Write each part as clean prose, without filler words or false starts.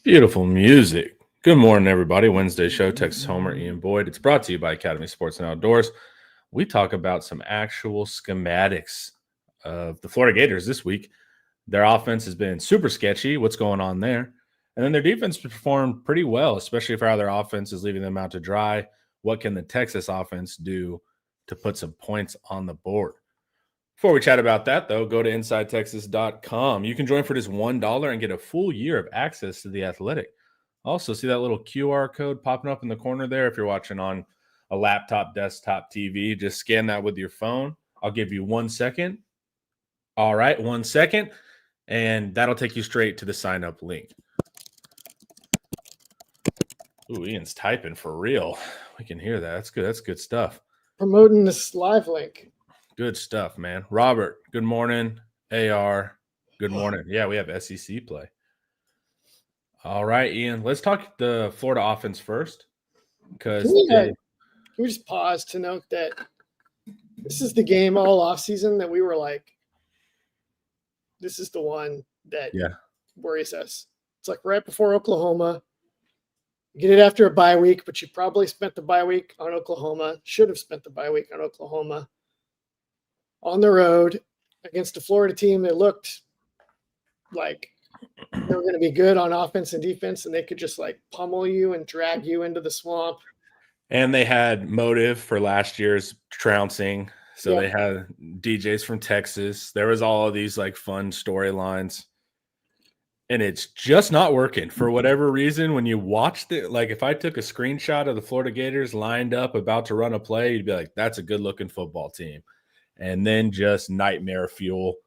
Beautiful music. Good morning, everybody. Wednesday show, Texas Homer, Ian Boyd. It's brought to you by Academy Sports and Outdoors. We talk about some actual schematics of the Florida Gators this week. Their offense has been super sketchy. What's going on there? And then their defense performed pretty well, especially for how their offense is leaving them out to dry. What can the Texas offense do to put some points on the board? Before we chat about that, though, go to InsideTexas.com. You can join for just $1 and get a full year of access to The Athletic. Also, see that little QR code popping up in the corner there? If you're watching on a laptop, desktop, TV, just scan that with your phone. I'll give you 1 second. All right, 1 second. And that'll take you straight to the sign-up link. Ooh, Ian's typing for real. We can hear that. That's good. That's good stuff. Promoting this live link. Good stuff, man. Robert, good morning. AR, good morning. Yeah, we have SEC play. All right, Ian, let's talk the Florida offense first. Because can we just pause to note that this is the game all offseason that we were like, this is the one that worries us. It's like right before Oklahoma. Get it after a bye week, but you probably spent the bye week on Oklahoma. Should have spent the bye week on Oklahoma. On the road against a Florida team that looked like they were going to be good on offense and defense, and they could just like pummel you and drag you into the swamp. And they had motive for last year's trouncing. So they had DJs from Texas. There was all of these like fun storylines. And it's just not working for whatever reason. When you watched it, like if I took a screenshot of the Florida Gators lined up about to run a play, you'd be like, that's a good looking football team. And then just nightmare fuel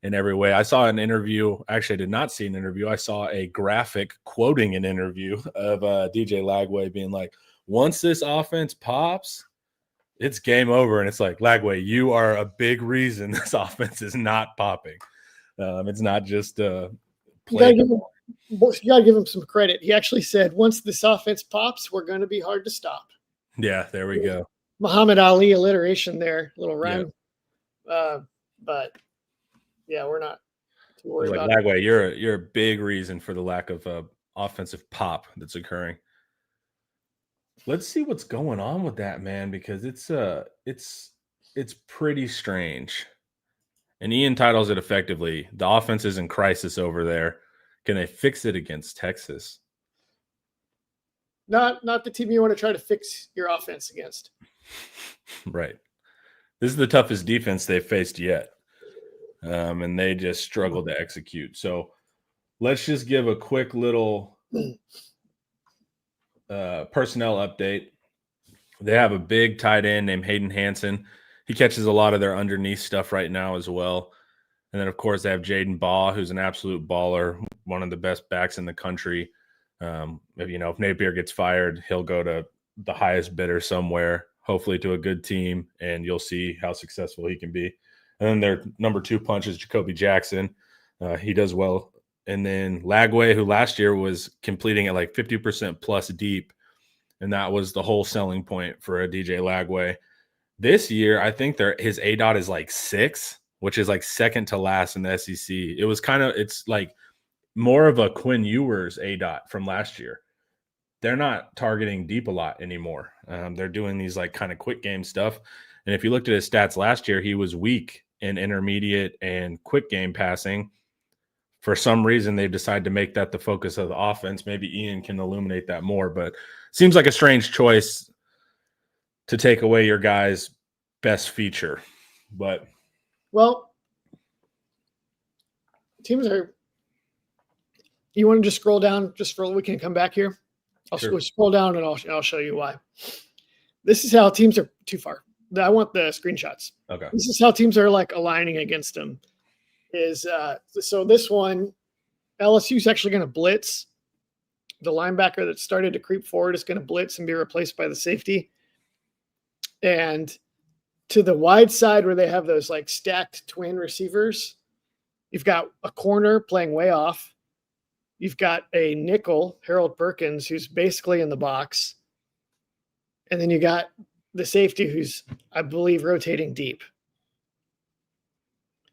in every way. I saw an interview. Actually, I did not see an interview. I saw a graphic quoting an interview of DJ Lagway being like, once this offense pops, it's game over. And it's like, Lagway, you are a big reason this offense is not popping. It's not just play. You got to give him some credit. He actually said, once this offense pops, we're going to be hard to stop. Yeah, there we go. Muhammad Ali alliteration there, little rhyme. But yeah, we're not too worried about it. Lagway, you're a big reason for the lack of offensive pop that's occurring. Let's see what's going on with that, man, because it's pretty strange. And Ian titles it effectively. The offense is in crisis over there. Can they fix it against Texas? Not the team you want to try to fix your offense against. Right. This is the toughest defense they've faced yet. And they just struggled to execute. So let's just give a quick little personnel update. They have a big tight end named Hayden Hansen. He catches a lot of their underneath stuff right now as well. And then, of course, they have Jaden Baugh, who's an absolute baller, one of the best backs in the country. If Napier gets fired, he'll go to the highest bidder somewhere, hopefully to a good team, and you'll see how successful he can be. And then their number 2 punch is Jacoby Jackson. He does well. And then Lagway, who last year was completing at like 50% plus deep, and that was the whole selling point for a DJ Lagway. This year, I think his ADOT is like 6, which is like second to last in the SEC. It's like more of a Quinn Ewers ADOT from last year. They're not targeting deep a lot anymore. They're doing these like kind of quick game stuff. And if you looked at his stats last year, he was weak in intermediate and quick game passing. For some reason, they've decided to make that the focus of the offense. Maybe Ian can illuminate that more, but seems like a strange choice to take away your guy's best feature. But teams are. You want to just scroll down we can come back here. I'll scroll down and I'll show you why. This is how teams are too far. I want the screenshots. Okay. This is how teams are like aligning against them. So this one, LSU's actually going to blitz. The linebacker that started to creep forward is going to blitz and be replaced by the safety. And to the wide side where they have those like stacked twin receivers, you've got a corner playing way off. You've got a nickel, Harold Perkins, who's basically in the box. And then you got the safety who's, I believe, rotating deep.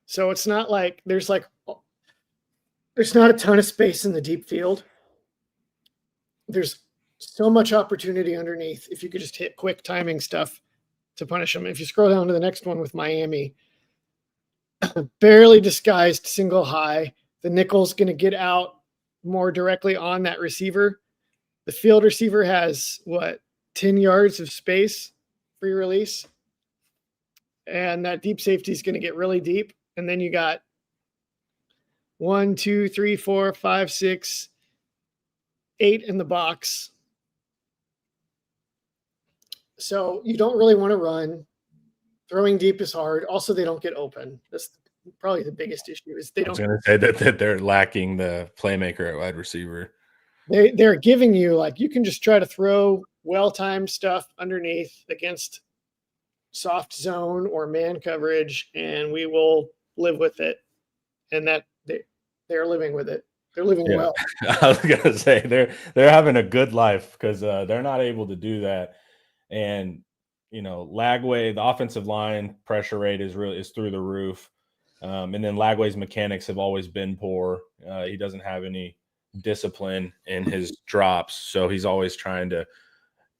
So it's not like there's not a ton of space in the deep field. there's so much opportunity underneath if you could just hit quick timing stuff to punish them. If you scroll down to the next one with Miami, barely disguised single high. The nickel's going to get out more directly on that receiver. The field receiver has 10 yards of space for your release. And that deep safety is going to get really deep. And then you got 1, 2, 3, 4, 5, 6, 8 in the box. So you don't really want to run. Throwing deep is hard. Also, they don't get open. That's probably the biggest issue is they don't. I was going to say that they're lacking the playmaker at wide receiver. They're giving you you can just try to throw well-timed stuff underneath against soft zone or man coverage, and we will live with it. And that they're living with it. They're living well. I was going to say they're having a good life because they're not able to do that. And Lagway, the offensive line pressure rate is through the roof. And then Lagway's mechanics have always been poor. He doesn't have any discipline in his drops, so he's always trying to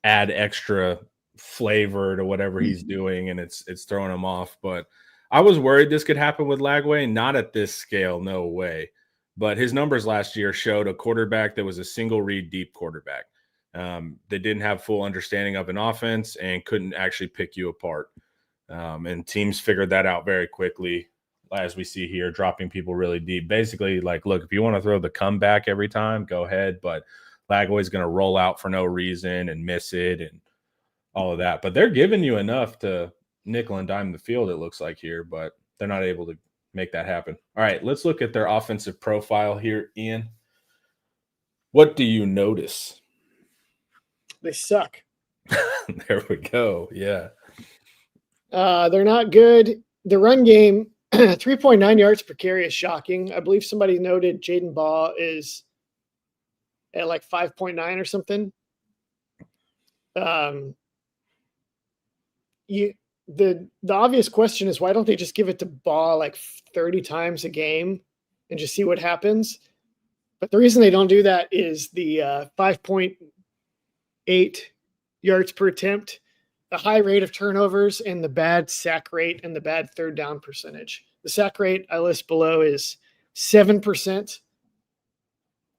add extra flavor to whatever he's doing, and it's throwing him off. But I was worried this could happen with Lagway, not at this scale, no way. But his numbers last year showed a quarterback that was a single read deep quarterback. They didn't have full understanding of an offense and couldn't actually pick you apart. And teams figured that out very quickly, as we see here, dropping people really deep. Basically, look, if you want to throw the comeback every time, go ahead. But Lagway's going to roll out for no reason and miss it and all of that. But they're giving you enough to nickel and dime the field, it looks like here, but they're not able to make that happen. All right, let's look at their offensive profile here, Ian. What do you notice? They suck. There we go. Yeah. They're not good. The run game, 3.9 yards per carry is shocking. I believe somebody noted Jaden Baugh is at 5.9 or something. The obvious question is, why don't they just give it to Baugh 30 times a game and just see what happens? But the reason they don't do that is the 5.8 yards per attempt, the high rate of turnovers, and the bad sack rate and the bad third down percentage. The sack rate I list below is 7%.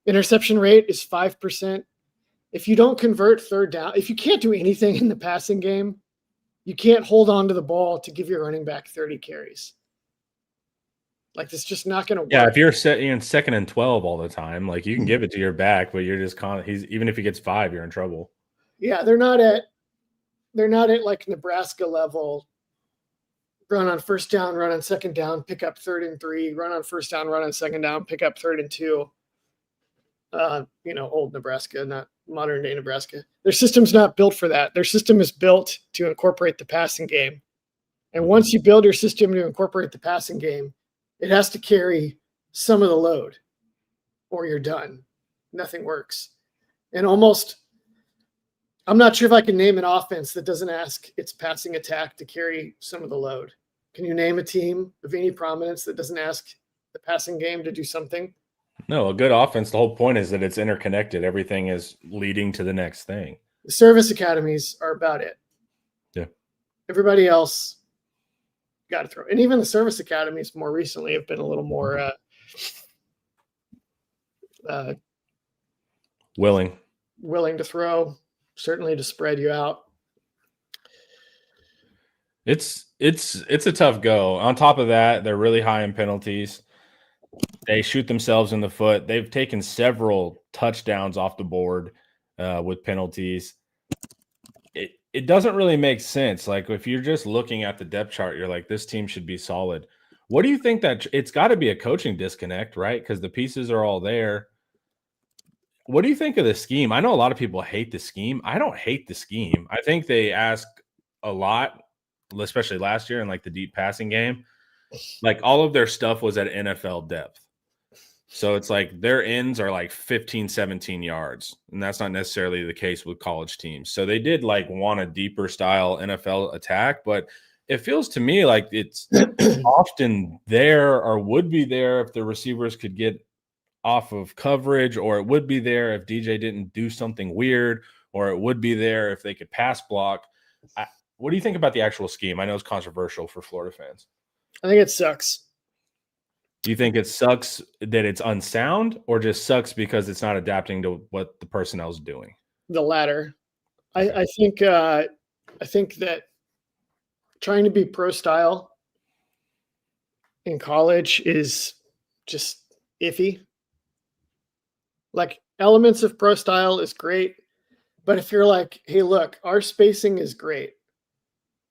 Interception rate is 5%. If you don't convert third down, if you can't do anything in the passing game, you can't hold on to the ball to give your running back 30 carries. It's just not going to work. Yeah, if you're in 2nd and 12 all the time, you can give it to your back, but you're just even if he gets 5, you're in trouble. Yeah, they're not at Nebraska level. Run on first down, run on second down, pick up 3rd and 3, run on first down, run on second down, pick up 3rd and 2. Old Nebraska, not modern day Nebraska. Their system's not built for that. Their system is built to incorporate the passing game. And once you build your system to incorporate the passing game, it has to carry some of the load or you're done. Nothing works. And I'm not sure if I can name an offense that doesn't ask its passing attack to carry some of the load. Can you name a team of any prominence that doesn't ask the passing game to do something? No, a good offense, the whole point is that it's interconnected. Everything is leading to the next thing. The service academies are about it. Yeah. Everybody else got to throw. And even the service academies more recently have been a little more willing to throw, certainly to spread you out. It's a tough go. On top of that, they're really high in penalties. They shoot themselves in the foot. They've taken several touchdowns off the board with penalties. It doesn't really make sense. If you're just looking at the depth chart, you're like, this team should be solid. What do you think that it's got to be a coaching disconnect, right? Because the pieces are all there. What do you think of the scheme? I know a lot of people hate the scheme. I don't hate the scheme. I think they ask a lot, especially last year in the deep passing game. All of their stuff was at NFL depth. So it's their ends are 15, 17 yards. And that's not necessarily the case with college teams. So they did want a deeper style NFL attack, but it feels to me like it's often there or would be there if the receivers could get off of coverage, or it would be there if DJ didn't do something weird, or it would be there if they could pass block. What do you think about the actual scheme? I know it's controversial for Florida fans. I think it sucks. Do you think it sucks that it's unsound, or just sucks because it's not adapting to what the personnel's doing? The latter. Okay. I think that trying to be pro style in college is just iffy. Like, elements of pro style is great, but if you're like, hey, look, our spacing is great.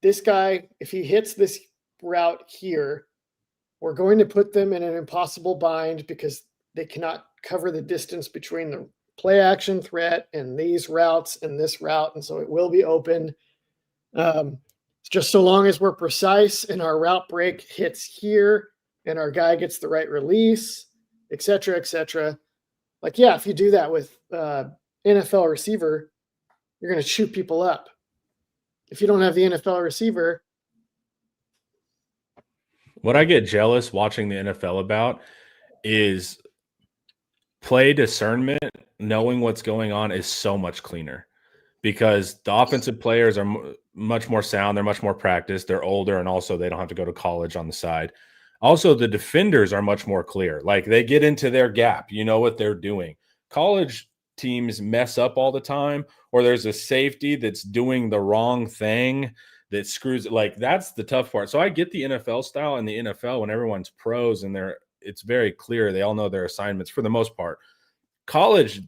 This guy, if he hits this route here, we're going to put them in an impossible bind because they cannot cover the distance between the play action threat and these routes and this route. And so it will be open. Just so long as we're precise and our route break hits here and our guy gets the right release, et cetera, et cetera. Like, yeah, if you do that with NFL receiver, you're going to shoot people up. If you don't have the NFL receiver. What I get jealous watching the NFL about is play discernment. Knowing what's going on is so much cleaner because the offensive players are much more sound. They're much more practiced. They're older, and also they don't have to go to college on the side. Also, the defenders are much more clear. Like, they get into their gap. You know what they're doing. College teams mess up all the time, or there's a safety that's doing the wrong thing that screws it. Like, that's the tough part. So I get the NFL style, and the NFL, when everyone's pros and it's very clear. They all know their assignments for the most part. College,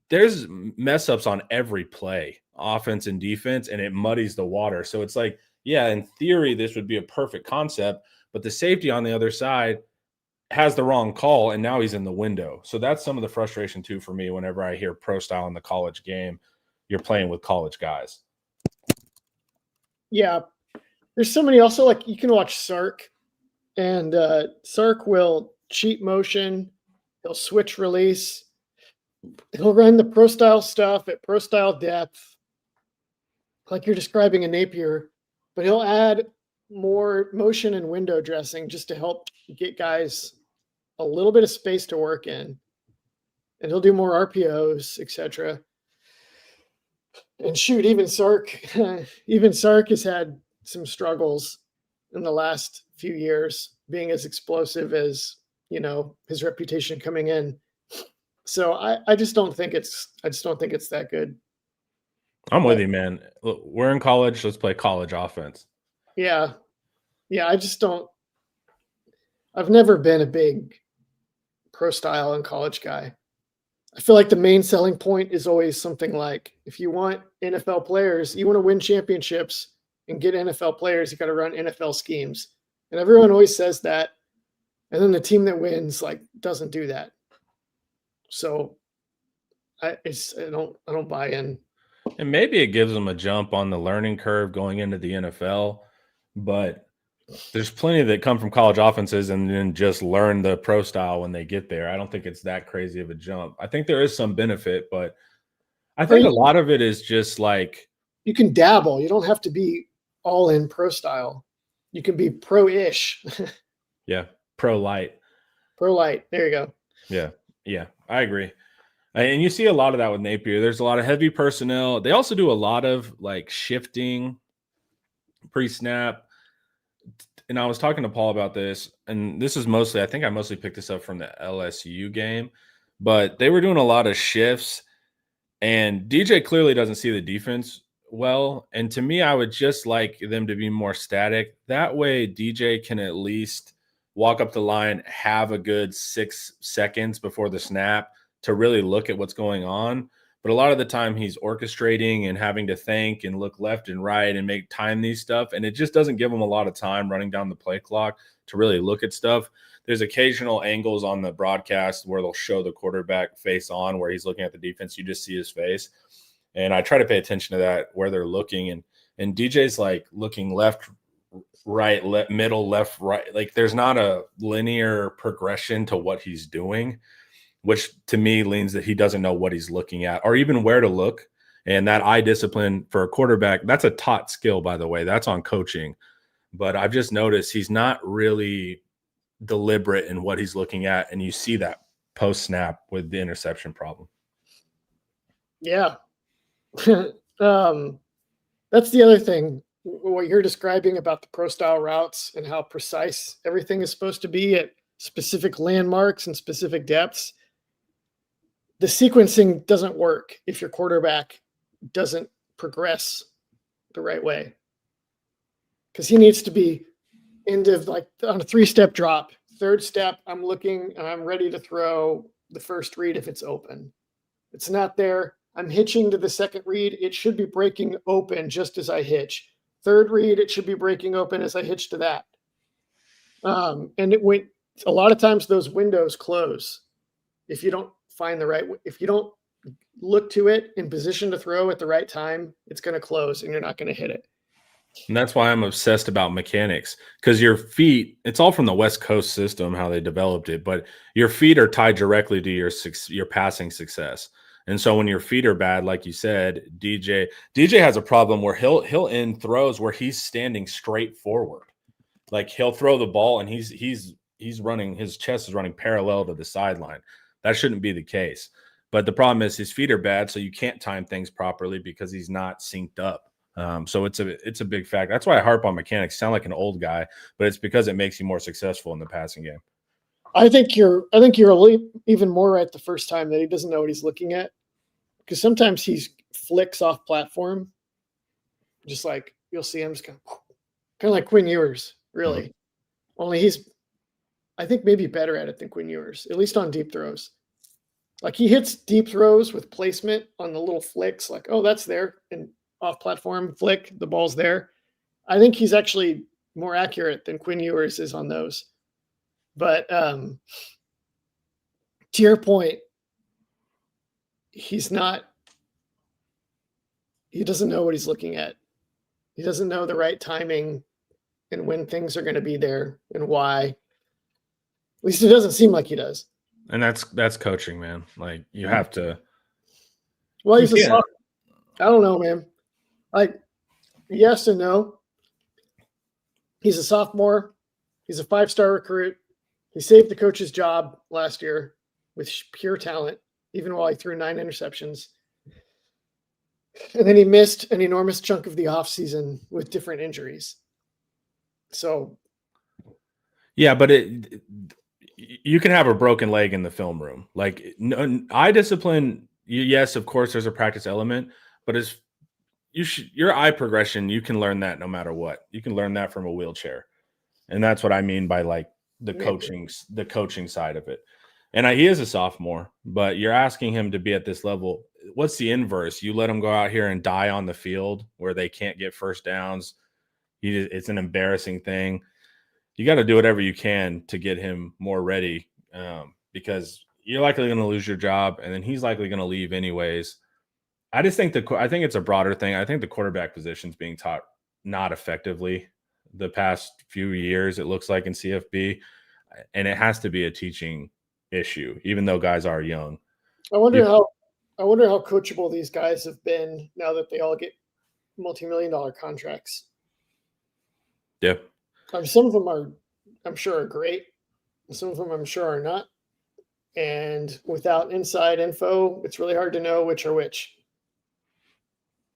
there's mess ups on every play, offense and defense, and it muddies the water. So it's like, yeah, in theory, this would be a perfect concept, but the safety on the other side has the wrong call, and now he's in the window. So that's some of the frustration too for me whenever I hear pro style in the college game. You're playing with college guys. Yeah. There's so many also, like, you can watch Sark, and Sark will cheat motion. He'll switch release. He'll run the pro style stuff at pro style depth, like you're describing a Napier, but he'll add more motion and window dressing just to help get guys a little bit of space to work in. And he'll do more RPOs, etc. And shoot, even Sark has had some struggles in the last few years, being as explosive as, his reputation coming in. So I just don't think it's that good. I'm with you, man. Look, we're in college. Let's play college offense. Yeah. Yeah. I've never been a big pro style and college guy. I feel like the main selling point is always something like, if you want NFL players, you want to win championships and get NFL players, you got to run NFL schemes. And everyone always says that. And then the team that wins, like, doesn't do that. So I don't buy in. And maybe it gives them a jump on the learning curve going into the NFL, but there's plenty that come from college offenses and then just learn the pro style when they get there. I don't think it's that crazy of a jump. I think there is some benefit, but I think a lot of it is just like, you can dabble. You don't have to be all in pro style. You can be pro-ish. Yeah. Pro light. There you go. Yeah. I agree. And you see a lot of that with Napier. There's a lot of heavy personnel. They also do a lot of like shifting pre-snap. And I was talking to Paul about this, and this is mostly, I think I mostly picked this up from the LSU game, but they were doing a lot of shifts, and DJ clearly doesn't see the defense well. And to me, I would just like them to be more static. That way DJ can at least walk up the line, have a good 6 seconds before the snap to really look at what's going on. But a lot of the time he's orchestrating and having to think and look left and right and make time these stuff. And it just doesn't give him a lot of time running down the play clock to really look at stuff. There's occasional angles on the broadcast where they'll show the quarterback face on where he's looking at the defense. You just see his face. And I try to pay attention to that where they're looking. And DJ's like looking left, right, middle, left, right. Like there's not a linear progression to what he's doing, which to me leans that he doesn't know what he's looking at or even where to look. And that eye discipline for a quarterback, that's a taught skill, by the way. That's on coaching. But I've just noticed he's not really deliberate in what he's looking at. And you see that post snap with the interception problem. Yeah. That's the other thing, what you're describing about the pro style routes and how precise everything is supposed to be at specific landmarks and specific depths. The sequencing doesn't work if your quarterback doesn't progress the right way, because he needs to be into like on a 3-step drop. 3rd step, I'm looking and I'm ready to throw the first read if it's open. It's not there. I'm hitching to the 2nd read. It should be breaking open just as I hitch. 3rd read, it should be breaking open as I hitch to that. And it went a lot of times those windows close if you don't find the right, if you don't look to it in position to throw at the right time, it's going to close and you're not going to hit it. And that's why I'm obsessed about mechanics, because your feet, it's all from the West Coast system, how they developed it, but your feet are tied directly to your passing success. And so when your feet are bad, like you said, DJ has a problem where he'll end throws where he's standing straight forward. Like he'll throw the ball and he's running, his chest is running parallel to the sideline. That shouldn't be the case. But the problem is his feet are bad, so you can't time things properly because he's not synced up. So it's a big fact. That's why I harp on mechanics. Sound like an old guy, but it's because it makes you more successful in the passing game. I think you're even more right the first time that he doesn't know what he's looking at, because sometimes he flicks off platform, just like you'll see him just kind of like Quinn Ewers, really. Mm-hmm. Only he's, I think, maybe better at it than Quinn Ewers, at least on deep throws. Like he hits deep throws with placement on the little flicks, like, oh, that's there, and off platform flick, the ball's there. I think he's actually more accurate than Quinn Ewers is on those. But to your point, he doesn't know what he's looking at. He doesn't know the right timing and when things are going to be there and why. At least it doesn't seem like he does. And that's coaching, man. Like you have to. Well, he's I don't know, man. Like, yes and no. He's a sophomore. He's a 5-star recruit. He saved the coach's job last year with pure talent, even while he threw 9 interceptions. And then he missed an enormous chunk of the offseason with different injuries. So. Yeah, but you can have a broken leg in the film room. Like eye discipline, yes, of course, there's a practice element, but your eye progression, you can learn that no matter what. You can learn that from a wheelchair. And that's what I mean by like the coaching side of it. And he is a sophomore, but you're asking him to be at this level. What's the inverse? You let him go out here and die on the field where they can't get first downs. It's an embarrassing thing. You got to do whatever you can to get him more ready, because you're likely going to lose your job, and then he's likely going to leave anyways. I think it's a broader thing. I think the quarterback position is being taught not effectively the past few years, it looks like, in CFB, and it has to be a teaching issue, even though guys are young. I wonder how coachable these guys have been now that they all get multi-million-dollar contracts. Yeah. Some of them are, I'm sure, are great. Some of them I'm sure are not. And without inside info, it's really hard to know which are which.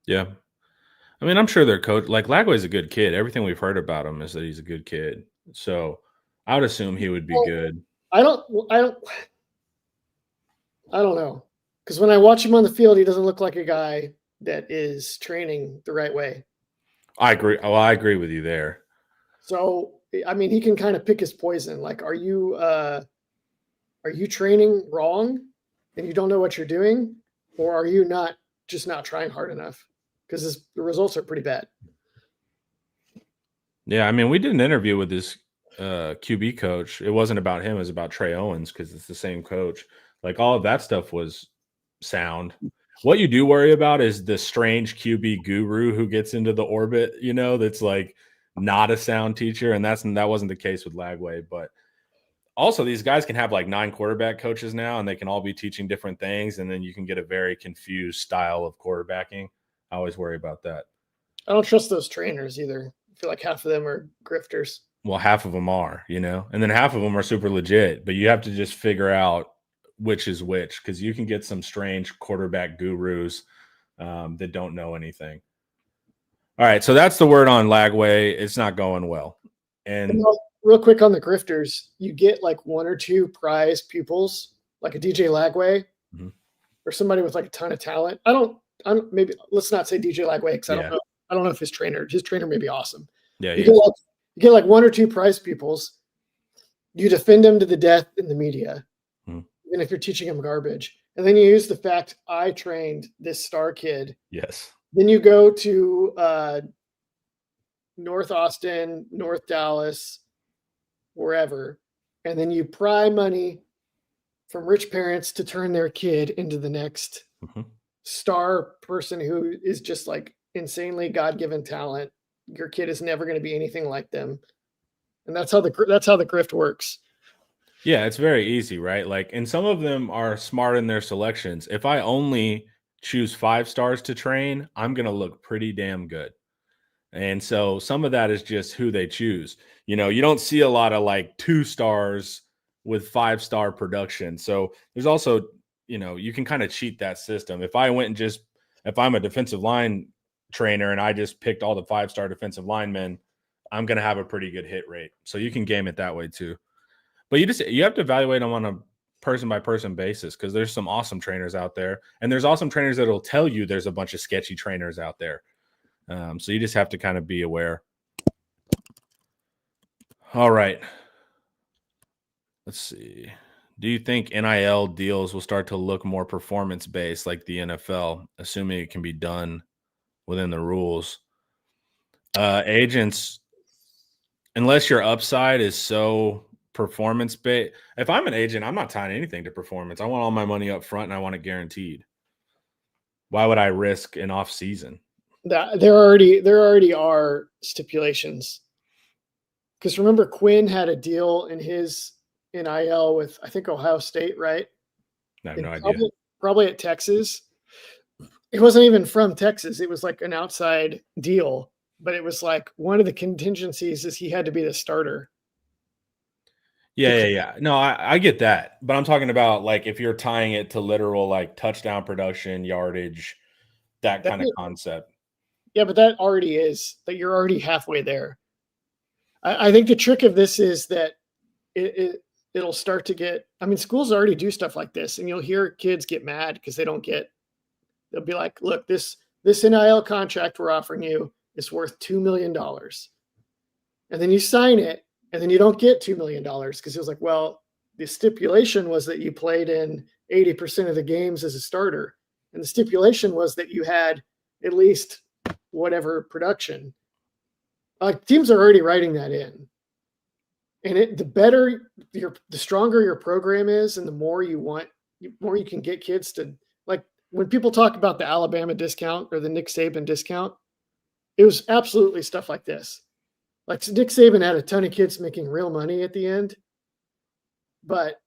Yeah. I mean, I'm sure their coach, like Lagway's a good kid. Everything we've heard about him is that he's a good kid. So I would assume he would be good. I don't know. Because when I watch him on the field, he doesn't look like a guy that is training the right way. I agree. Oh, I agree with you there. So, I mean, he can kind of pick his poison. Like, are you training wrong and you don't know what you're doing? Or are you not trying hard enough? Because the results are pretty bad. Yeah, I mean, we did an interview with this QB coach. It wasn't about him. It was about Trey Owens because it's the same coach. Like, all of that stuff was sound. What you do worry about is the strange QB guru who gets into the orbit, that's like not a sound teacher. And that wasn't the case with Lagway. But also, these guys can have like 9 quarterback coaches now, and they can all be teaching different things. And then you can get a very confused style of quarterbacking. I always worry about that. I don't trust those trainers either. I feel like half of them are grifters. Well, half of them are, and then half of them are super legit. But you have to just figure out which is which, because you can get some strange quarterback gurus that don't know anything. All right, so that's the word on Lagway. It's not going well. And real quick on the grifters, you get like one or two prize pupils, like a DJ Lagway, or somebody with like a ton of talent. Maybe let's not say DJ Lagway because I don't know if his trainer may be awesome. Yeah, you get like one or two prize pupils. You defend them to the death in the media, even if you're teaching them garbage. And then you use the fact I trained this star kid. Yes. Then you go to North Austin, North Dallas, wherever, and then you pry money from rich parents to turn their kid into the next star person who is just like insanely God-given talent. Your kid is never going to be anything like them. And that's how the grift works. Yeah, it's very easy, right? Like, and some of them are smart in their selections. If I only choose 5 stars to train, I'm going to look pretty damn good. And so some of that is just who they choose. You know, you don't see a lot of like 2 stars with 5-star production. So there's also, you know, you can kind of cheat that system. If I'm a defensive line trainer and I just picked all the 5-star defensive linemen, I'm going to have a pretty good hit rate. So you can game it that way too. But you have to evaluate them on a person by person basis, because there's some awesome trainers out there, and there's awesome trainers that'll tell you there's a bunch of sketchy trainers out there. So you just have to kind of be aware. All right. Let's see. Do you think NIL deals will start to look more performance based like the NFL, assuming it can be done within the rules? Agents, unless your upside is so performance based. If I'm an agent, I'm not tying anything to performance. I want all my money up front and I want it guaranteed. Why would I risk an off season? That there already are stipulations. Because remember, Quinn had a deal in his NIL with, I think, Ohio State, right? I have no idea. Probably at Texas. It wasn't even from Texas. It was like an outside deal, but it was like one of the contingencies is he had to be the starter. Yeah. No, I get that. But I'm talking about like if you're tying it to literal like touchdown production, yardage, that kind of concept. Yeah, but that already is that you're already halfway there. I think the trick of this is that it'll start to get, I mean, schools already do stuff like this, and you'll hear kids get mad because they'll be like, look, this NIL contract we're offering you is worth $2 million. And then you sign it, and then you don't get $2 million because it was like, well, the stipulation was that you played in 80% of the games as a starter. And the stipulation was that you had at least whatever production. Teams are already writing that in. And the stronger your program is and the more you can get kids to, like, when people talk about the Alabama discount or the Nick Saban discount, it was absolutely stuff like this. Like, Nick Saban had a ton of kids making real money at the end, but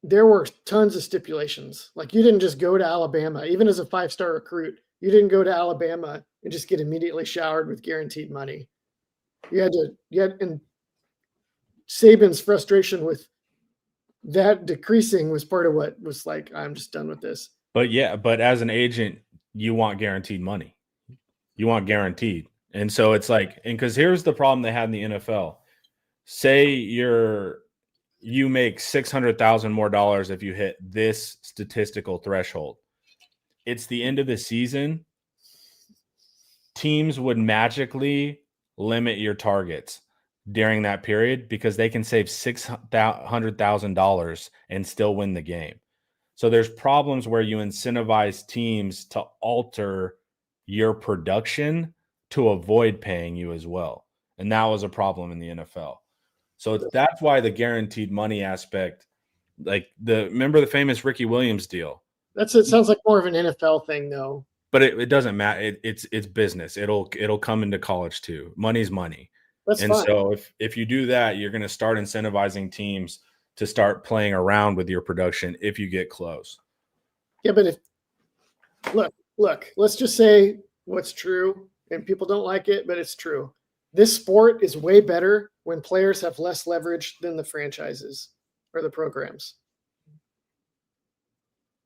there were tons of stipulations. Like, you didn't just go to Alabama, even as a 5-star recruit, you didn't go to Alabama and just get immediately showered with guaranteed money. And Saban's frustration with that decreasing was part of what was like, I'm just done with this. But as an agent, you want guaranteed money. You want guaranteed. And so it's like, and because here's the problem they had in the NFL. Say you make $600,000 more dollars if you hit this statistical threshold. It's the end of the season. Teams would magically limit your targets during that period because they can save $600,000 and still win the game. So there's problems where you incentivize teams to alter your production to avoid paying you as well. And that was a problem in the NFL. So that's why the guaranteed money aspect, like remember the famous Ricky Williams deal? It sounds like more of an NFL thing though. But it doesn't matter. It's business. It'll come into college too. Money's money. That's fine. So if you do that, you're going to start incentivizing teams to start playing around with your production if you get close. Yeah, but look, let's just say what's true, and people don't like it, but it's true. This sport is way better when players have less leverage than the franchises or the programs.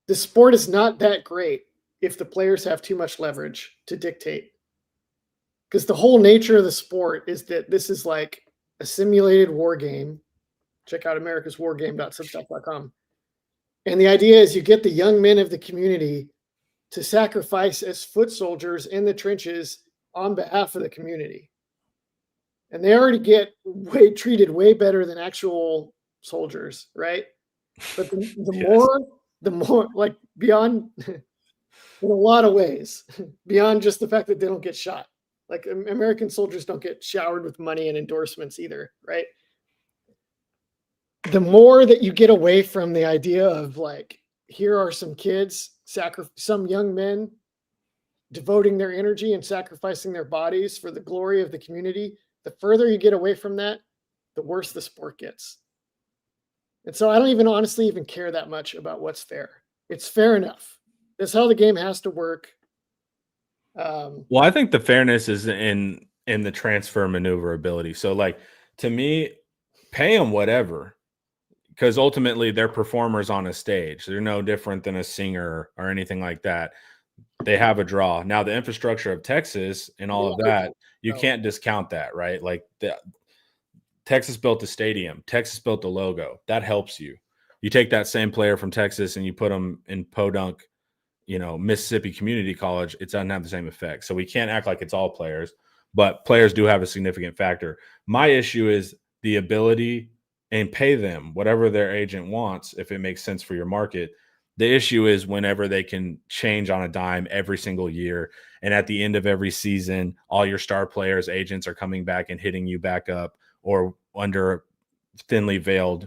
the sport is not that great if the players have too much leverage to dictate. Because the whole nature of the sport is that this is like a simulated war game. Check out americaswargame.substack.com. And the idea is you get the young men of the community to sacrifice as foot soldiers in the trenches on behalf of the community. And they already get treated way better than actual soldiers, right? But the more like beyond, in a lot of ways, beyond just the fact that they don't get shot. Like American soldiers don't get showered with money and endorsements either, right? The more that you get away from the idea of like, here are some kids, some young men devoting their energy and sacrificing their bodies for the glory of the community, the further you get away from that, the worse the sport gets. And so I don't even honestly even care that much about what's fair. It's fair enough. That's how the game has to work. Well, I think the fairness is in the transfer maneuverability. So, like, to me, pay them whatever, because ultimately they're performers on a stage. They're no different than a singer or anything like that. They have a draw. Now, the infrastructure of Texas and all of that, you can't discount that, right? Like, Texas built a stadium. Texas built a logo. That helps you. You take that same player from Texas and you put them in Podunk, Mississippi Community College, it doesn't have the same effect. So we can't act like it's all players, but players do have a significant factor. My issue is the ability, and pay them whatever their agent wants if it makes sense for your market. The issue is whenever they can change on a dime every single year, and at the end of every season, all your star players' agents are coming back and hitting you back up or under thinly veiled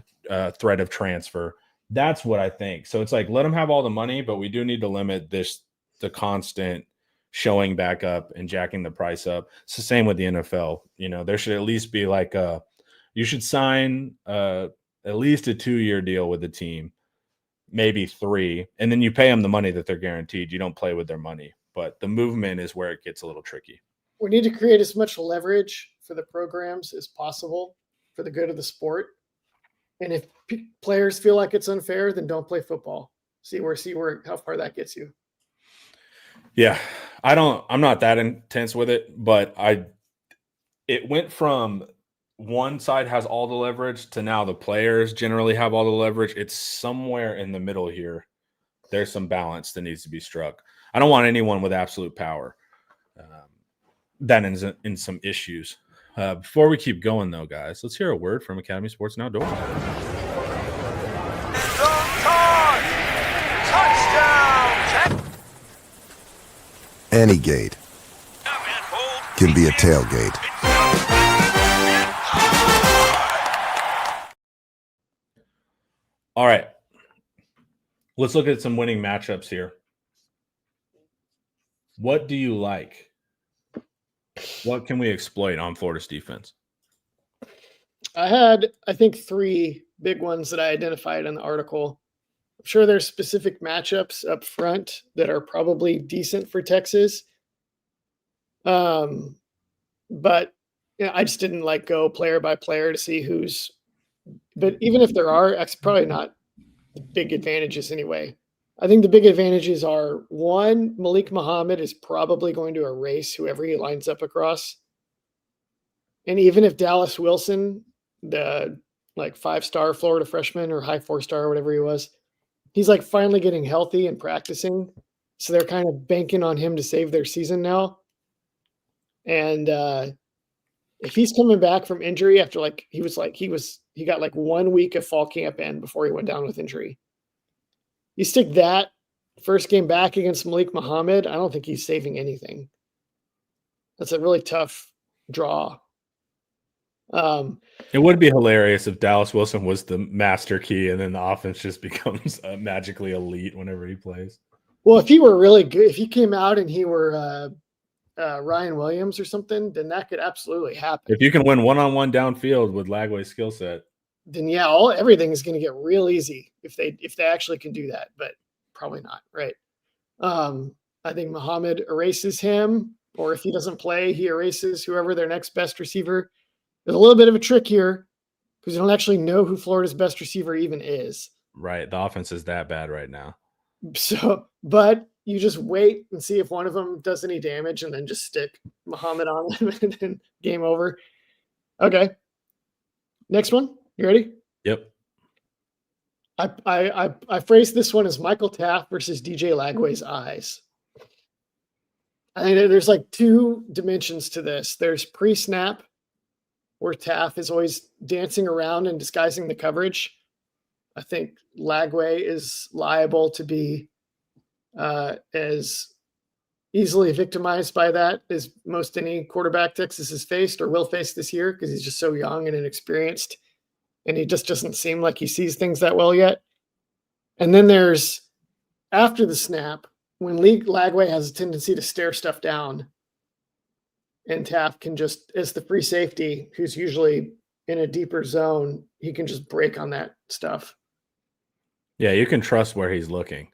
threat of transfer. That's what I think. So it's like, let them have all the money, but we do need to limit the constant showing back up and jacking the price up. It's the same with the NFL. There should at least be like you should sign at least a 2-year deal with the team, maybe 3, and then you pay them the money that they're guaranteed. You don't play with their money, but the movement is where it gets a little tricky. We need to create as much leverage for the programs as possible for the good of the sport. And if players feel like it's unfair, then don't play football. See where how far that gets you. Yeah, I'm not that intense with it, but it went from one side has all the leverage to now the players generally have all the leverage. It's somewhere in the middle here. There's some balance that needs to be struck. I don't want anyone with absolute power. That ends in some issues. Before we keep going, though, guys, let's hear a word from Academy Sports and Outdoors. Any gate can be a tailgate. All right. Let's look at some winning matchups here. What do you like? What can we exploit on Florida's defense? I think 3 big ones that I identified in the article. I'm sure there's specific matchups up front that are probably decent for Texas. But I just didn't go player by player to see who's. But even if there are, it's probably not the big advantages anyway. I think the big advantages are, 1, Malik Muhammad is probably going to erase whoever he lines up across. And even if Dallas Wilson, the 5-star Florida freshman or high 4-star or whatever he was, he's finally getting healthy and practicing. So they're kind of banking on him to save their season now. And if he's coming back from injury after he got 1 week of fall camp in before he went down with injury. You stick that first game back against Malik Muhammad, I don't think he's saving anything. That's a really tough draw. It would be hilarious if Dallas Wilson was the master key and then the offense just becomes magically elite whenever he plays. Well, if he were really good, if he came out and he were Ryan Williams or something, then that could absolutely happen. If you can win one-on-one downfield with Lagway's skill set, then everything is going to get real easy if they actually can do that, but probably not, right? I think Muhammad erases him, or if he doesn't play, he erases whoever their next best receiver. There's a little bit of a trick here because you don't actually know who Florida's best receiver even is. Right. The offense is that bad right now. So, but you just wait and see if one of them does any damage, and then just stick Muhammad on them, and then game over. Okay. Next one. You ready? Yep. I phrased this one as Michael Taft versus DJ Lagway's eyes. I think there's like two dimensions to this. There's pre-snap, where Taft is always dancing around and disguising the coverage. I think Lagway is liable to be as easily victimized by that as most any quarterback Texas has faced or will face this year, because he's just so young and inexperienced, and he just doesn't seem like he sees things that well yet. And then there's after the snap, when Lagway has a tendency to stare stuff down, and Taft can just, as the free safety, who's usually in a deeper zone, he can just break on that stuff. Yeah, you can trust where he's looking.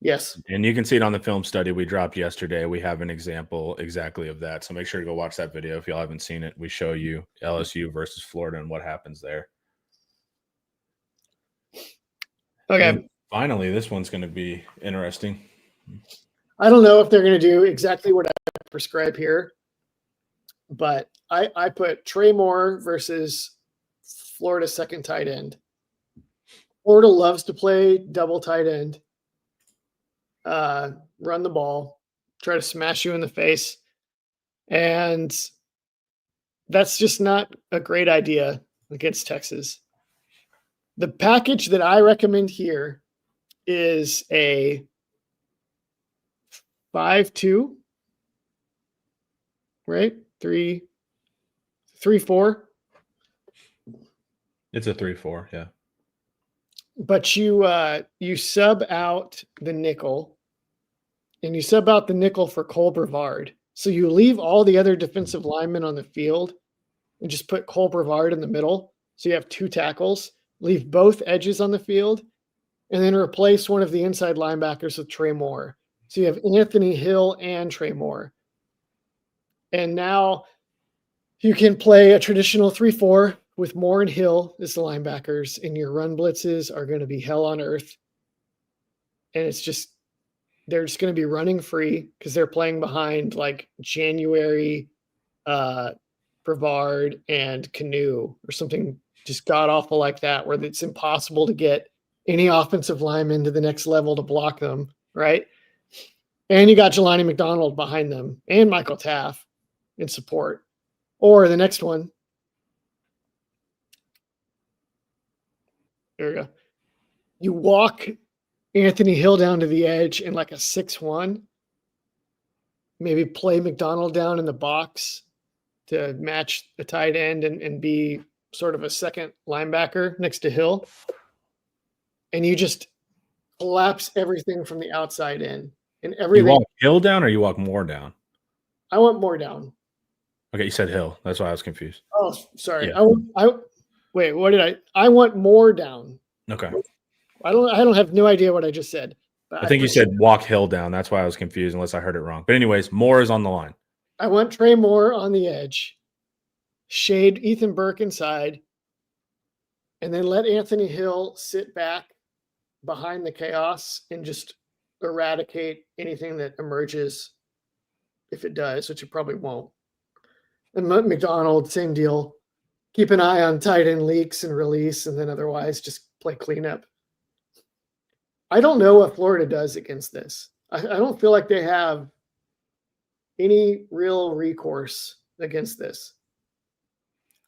Yes. And you can see it on the film study we dropped yesterday. We have an example exactly of that. So make sure to go watch that video if y'all haven't seen it. We show you LSU versus Florida and what happens there. Okay. And finally, this one's going to be interesting. I don't know if they're going to do exactly what I prescribe here, but I put Trey Moore versus Florida second tight end. Florida loves to play double tight end, run the ball, try to smash you in the face. And that's just not a great idea against Texas. The package that I recommend here is a 5-2, right? 3-4. It's a 3-4, yeah. But you sub out the nickel, and you sub out the nickel for Cole Brevard. So you leave all the other defensive linemen on the field and just put Cole Brevard in the middle. So you have two tackles, leave both edges on the field, and then replace one of the inside linebackers with Trey Moore. So you have Anthony Hill and Trey Moore. And now you can play a traditional 3-4 with Moore and Hill as the linebackers, and your run blitzes are going to be hell on earth. And it's just, they're just going to be running free because they're playing behind like January, Brevard, and Canoe or something just god awful like that, where it's impossible to get any offensive lineman to the next level to block them, right? And you got Jelani McDonald behind them and Michael Taft in support. Or the next one. There we go. You walk Anthony Hill down to the edge in like a 6-1. Maybe play McDonald down in the box to match the tight end and be sort of a second linebacker next to Hill. And you just collapse everything from the outside in. And everything. You walk Hill down or you walk Moore down? I want Moore down. Okay, you said Hill. That's why I was confused. Oh, sorry. Yeah. Wait, what did I want Moore down. Okay. I don't have no idea what I just said. But I think you said walk Hill down. That's why I was confused unless I heard it wrong. But anyways, Moore is on the line. I want Trey Moore on the edge. Shade Ethan Burke inside. And then let Anthony Hill sit back behind the chaos and just eradicate anything that emerges, if it does, which it probably won't. And McDonald, same deal. Keep an eye on tight end leaks and release, and then otherwise just play cleanup. I don't know what Florida does against this. I don't feel like they have any real recourse against this.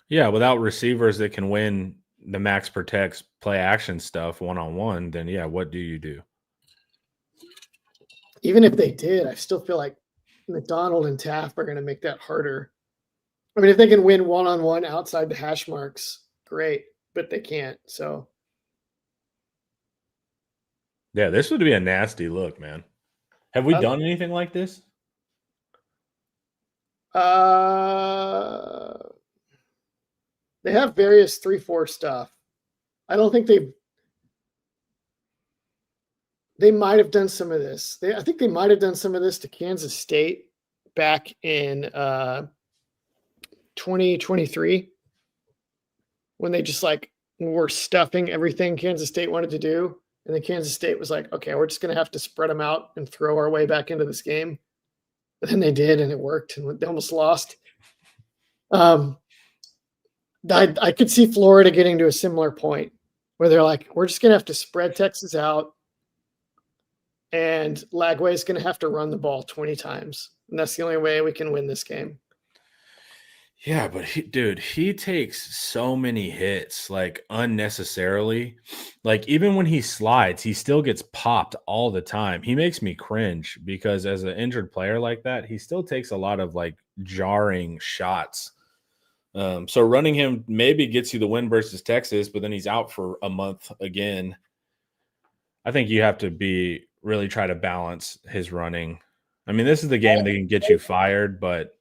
Yeah, without receivers that can win the max protects play action stuff one-on-one, then yeah, what do you do? Even if they did, I still feel like McDonald and Taft are going to make that harder. I mean, if they can win one-on-one outside the hash marks, great, but they can't. So, yeah, this would be a nasty look, man. Have we done anything like this? They have various 3-4 stuff. I don't think they might have done some of this. I think they might have done some of this to Kansas State back in 2023 when they just like were stuffing everything Kansas State wanted to do, And then Kansas State was like, okay, we're just going to have to spread them out and throw our way back into this game. And then they did, and it worked, and they almost lost. I could see Florida getting to a similar point where they're like, we're just going to have to spread Texas out, and Lagway is going to have to run the ball 20 times. And that's the only way we can win this game. Yeah, but he takes so many hits, like unnecessarily. Like even when he slides, he still gets popped all the time. He makes me cringe because as an injured player like that, he still takes a lot of like jarring shots. So running him maybe gets you the win versus Texas, but then he's out for a month again. I think you have to really try to balance his running. I mean, this is the game that can get you fired, but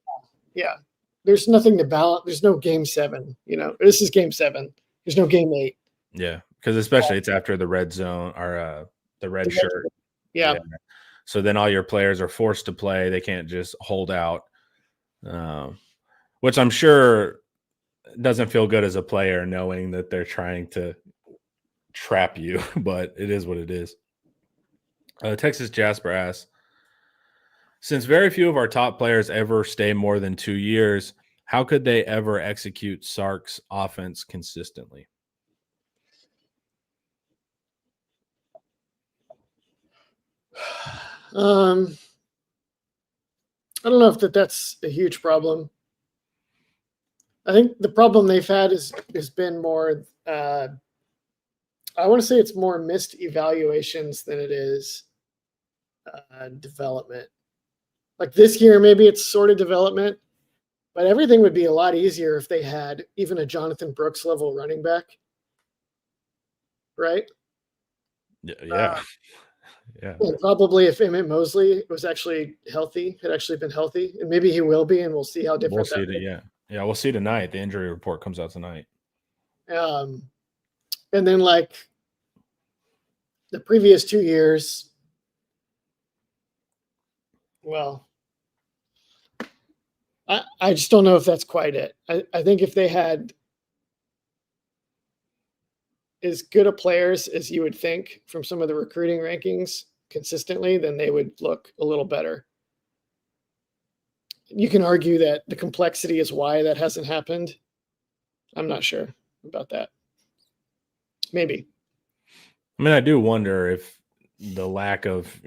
yeah. There's nothing to balance. There's no game 7. This is game 7. There's no game 8. Yeah, because especially it's after the red zone or the red shirt. Yeah. So then all your players are forced to play. They can't just hold out, which I'm sure doesn't feel good as a player knowing that they're trying to trap you, but it is what it is. Texas Jasper asks, since very few of our top players ever stay more than 2 years, how could they ever execute Sark's offense consistently? I don't know if that's a huge problem. I think the problem they've had has been more, I want to say it's more missed evaluations than it is development. Like this year, maybe it's sort of development, but everything would be a lot easier if they had even a Jonathan Brooks level running back. Right? Yeah. Yeah. And probably if Emmett Mosley was actually healthy, had actually been healthy, and maybe he will be, and we'll see how different we'll see. Yeah, we'll see tonight. The injury report comes out tonight. And then like the previous 2 years, well, I just don't know if that's quite it. I think if they had as good a players as you would think from some of the recruiting rankings consistently, then they would look a little better. You can argue that the complexity is why that hasn't happened. I'm not sure about that. Maybe. I mean, I do wonder if the lack of,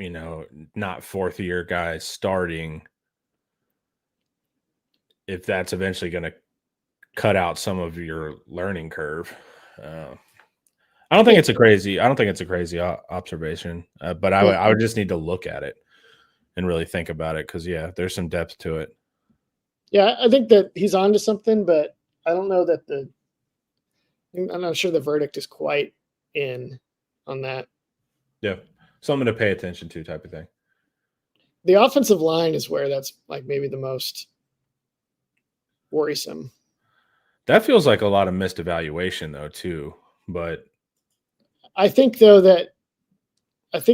not fourth year guys starting, if that's eventually going to cut out some of your learning curve. I don't think it's a crazy observation, but I would just need to look at it and really think about it because, there's some depth to it. Yeah, I think that he's on to something, but I don't know that I'm not sure the verdict is quite in on that. Yeah, something to pay attention to type of thing. The offensive line is where that's like maybe the most worrisome. That feels like a lot of missed evaluation though too, but I think though that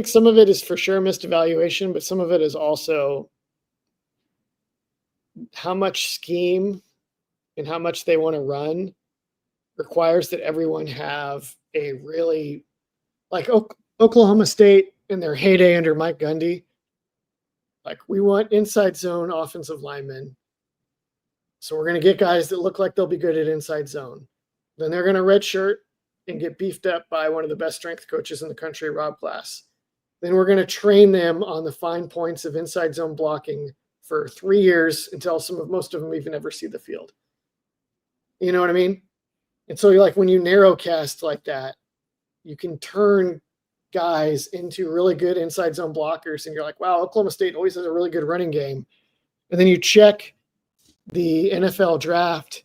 some of it is for sure missed evaluation, but some of it is also how much scheme and how much they want to run requires that everyone have a really like Oklahoma State in their heyday under Mike Gundy. Like we want inside zone offensive linemen. So we're going to get guys that look like they'll be good at inside zone. Then they're going to redshirt and get beefed up by one of the best strength coaches in the country, Rob Glass. Then we're going to train them on the fine points of inside zone blocking for 3 years until most of them even ever see the field. You know what I mean? And so like when you narrow cast like that, you can turn guys into really good inside zone blockers. And you're like, wow, Oklahoma State always has a really good running game. And then you check the NFL draft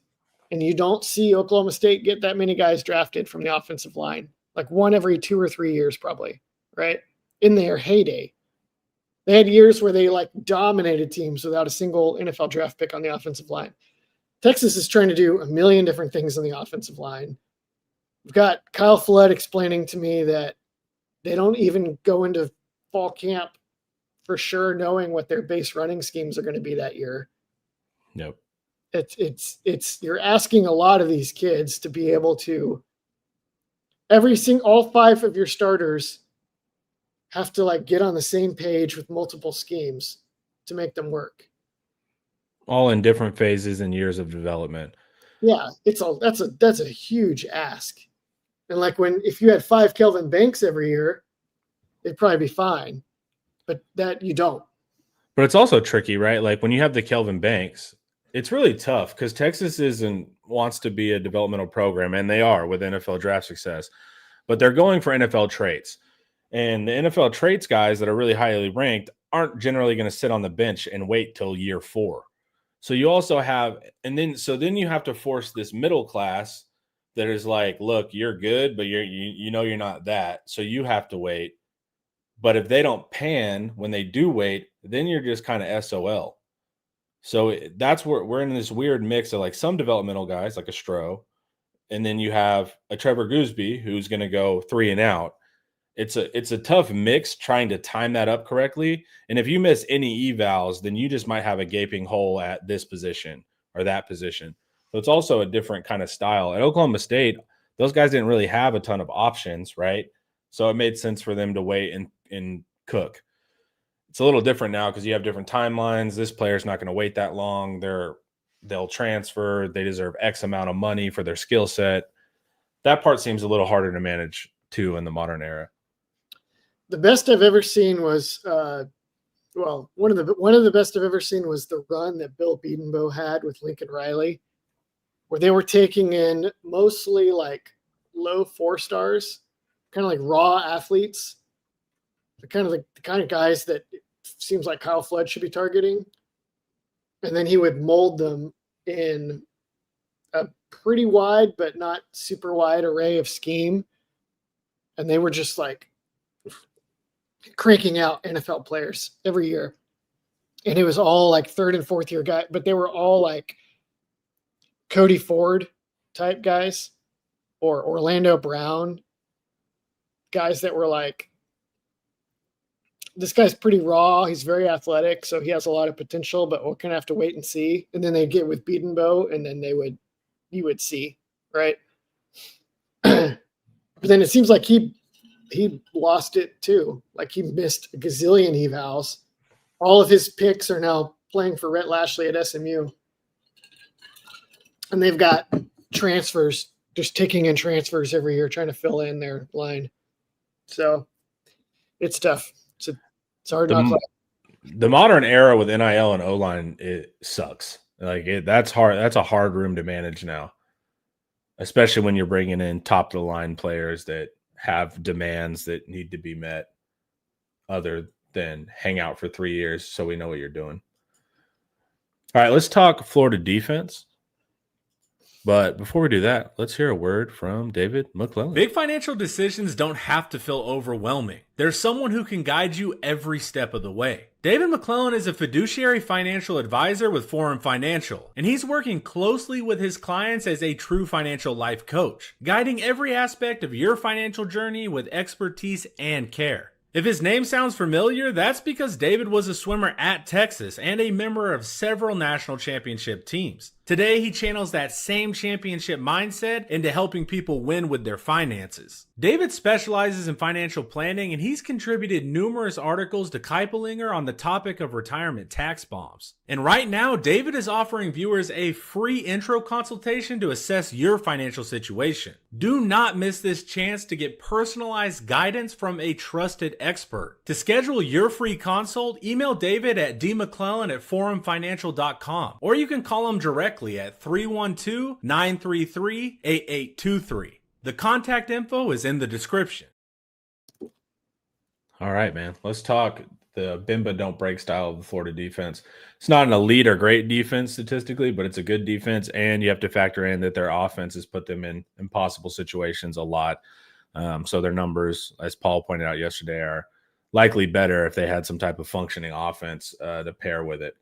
and you don't see Oklahoma State get that many guys drafted from the offensive line, like one every 2 or 3 years, probably, right? In their heyday. They had years where they like dominated teams without a single NFL draft pick on the offensive line. Texas is trying to do a million different things on the offensive line. We've got Kyle Flood explaining to me that they don't even go into fall camp for sure knowing what their base running schemes are going to be that year. Nope. It's you're asking a lot of these kids to be able to all 5 of your starters have to like get on the same page with multiple schemes to make them work. All in different phases and years of development. Yeah, that's a huge ask. And like if you had 5 Kelvin Banks every year, it'd probably be fine. But that you don't. But it's also tricky, right? Like when you have the Kelvin Banks, it's really tough because Texas wants to be a developmental program, and they are with NFL draft success. But they're going for NFL traits. And the NFL traits guys that are really highly ranked aren't generally going to sit on the bench and wait till year 4. So you also have, and then you have to force this middle class that is like, look, you're good, but you're not that. So you have to wait. But if they don't pan when they do wait, then you're just kind of SOL. So that's where we're in this weird mix of like some developmental guys like a Stroh, and then you have a Trevor Gooseby who's going to go 3 and out. It's a tough mix trying to time that up correctly. And if you miss any evals, then you just might have a gaping hole at this position or that position. So it's also a different kind of style. At Oklahoma State, those guys didn't really have a ton of options, right? So it made sense for them to wait and cook. It's a little different now because you have different timelines. This player's not going to wait that long. They'll transfer. They deserve X amount of money for their skill set. That part seems a little harder to manage too in the modern era. The best I've ever seen was one of the best I've ever seen was the run that Bill Bedenbaugh had with Lincoln Riley, where they were taking in mostly like low 4 stars, kind of like raw athletes, the kind of guys that it seems like Kyle Flood should be targeting, and then he would mold them in a pretty wide but not super wide array of scheme, and they were just like cranking out NFL players every year. And it was all like 3rd and 4th year guys, but they were all like Cody Ford type guys or Orlando Brown guys that were like, this guy's pretty raw. He's very athletic, so he has a lot of potential, but we're going to have to wait and see. And then they get with Bedenbaugh, and then you would see, right? But then it seems like he lost it too. Like he missed a gazillion evals. All of his picks are now playing for Rhett Lashley at SMU. And they've got transfers, just taking in transfers every year, trying to fill in their line. So it's tough. It's hard to knock. The modern era with NIL and O-line, it sucks. That's hard. That's a hard room to manage now, especially when you're bringing in top of the line players that have demands that need to be met other than hang out for 3 years so we know what you're doing. All right, let's talk Florida defense. But before we do that, let's hear a word from David McClellan. Big financial decisions don't have to feel overwhelming. There's someone who can guide you every step of the way. David McClellan is a fiduciary financial advisor with Forum Financial, and he's working closely with his clients as a true financial life coach, guiding every aspect of your financial journey with expertise and care. If his name sounds familiar, that's because David was a swimmer at Texas and a member of several national championship teams. Today, he channels that same championship mindset into helping people win with their finances. David specializes in financial planning, and he's contributed numerous articles to Kiplinger on the topic of retirement tax bombs. And right now, David is offering viewers a free intro consultation to assess your financial situation. Do not miss this chance to get personalized guidance from a trusted expert. To schedule your free consult, email David at dmcclellan@forumfinancial.com, or you can call him directly at 312-933-8823. The contact info is in the description. All right, man. Let's talk the Bimba don't break style of the Florida defense. It's not an elite or great defense statistically, but it's a good defense, and you have to factor in that their offense has put them in impossible situations a lot. So their numbers, as Paul pointed out yesterday, are likely better if they had some type of functioning offense to pair with it.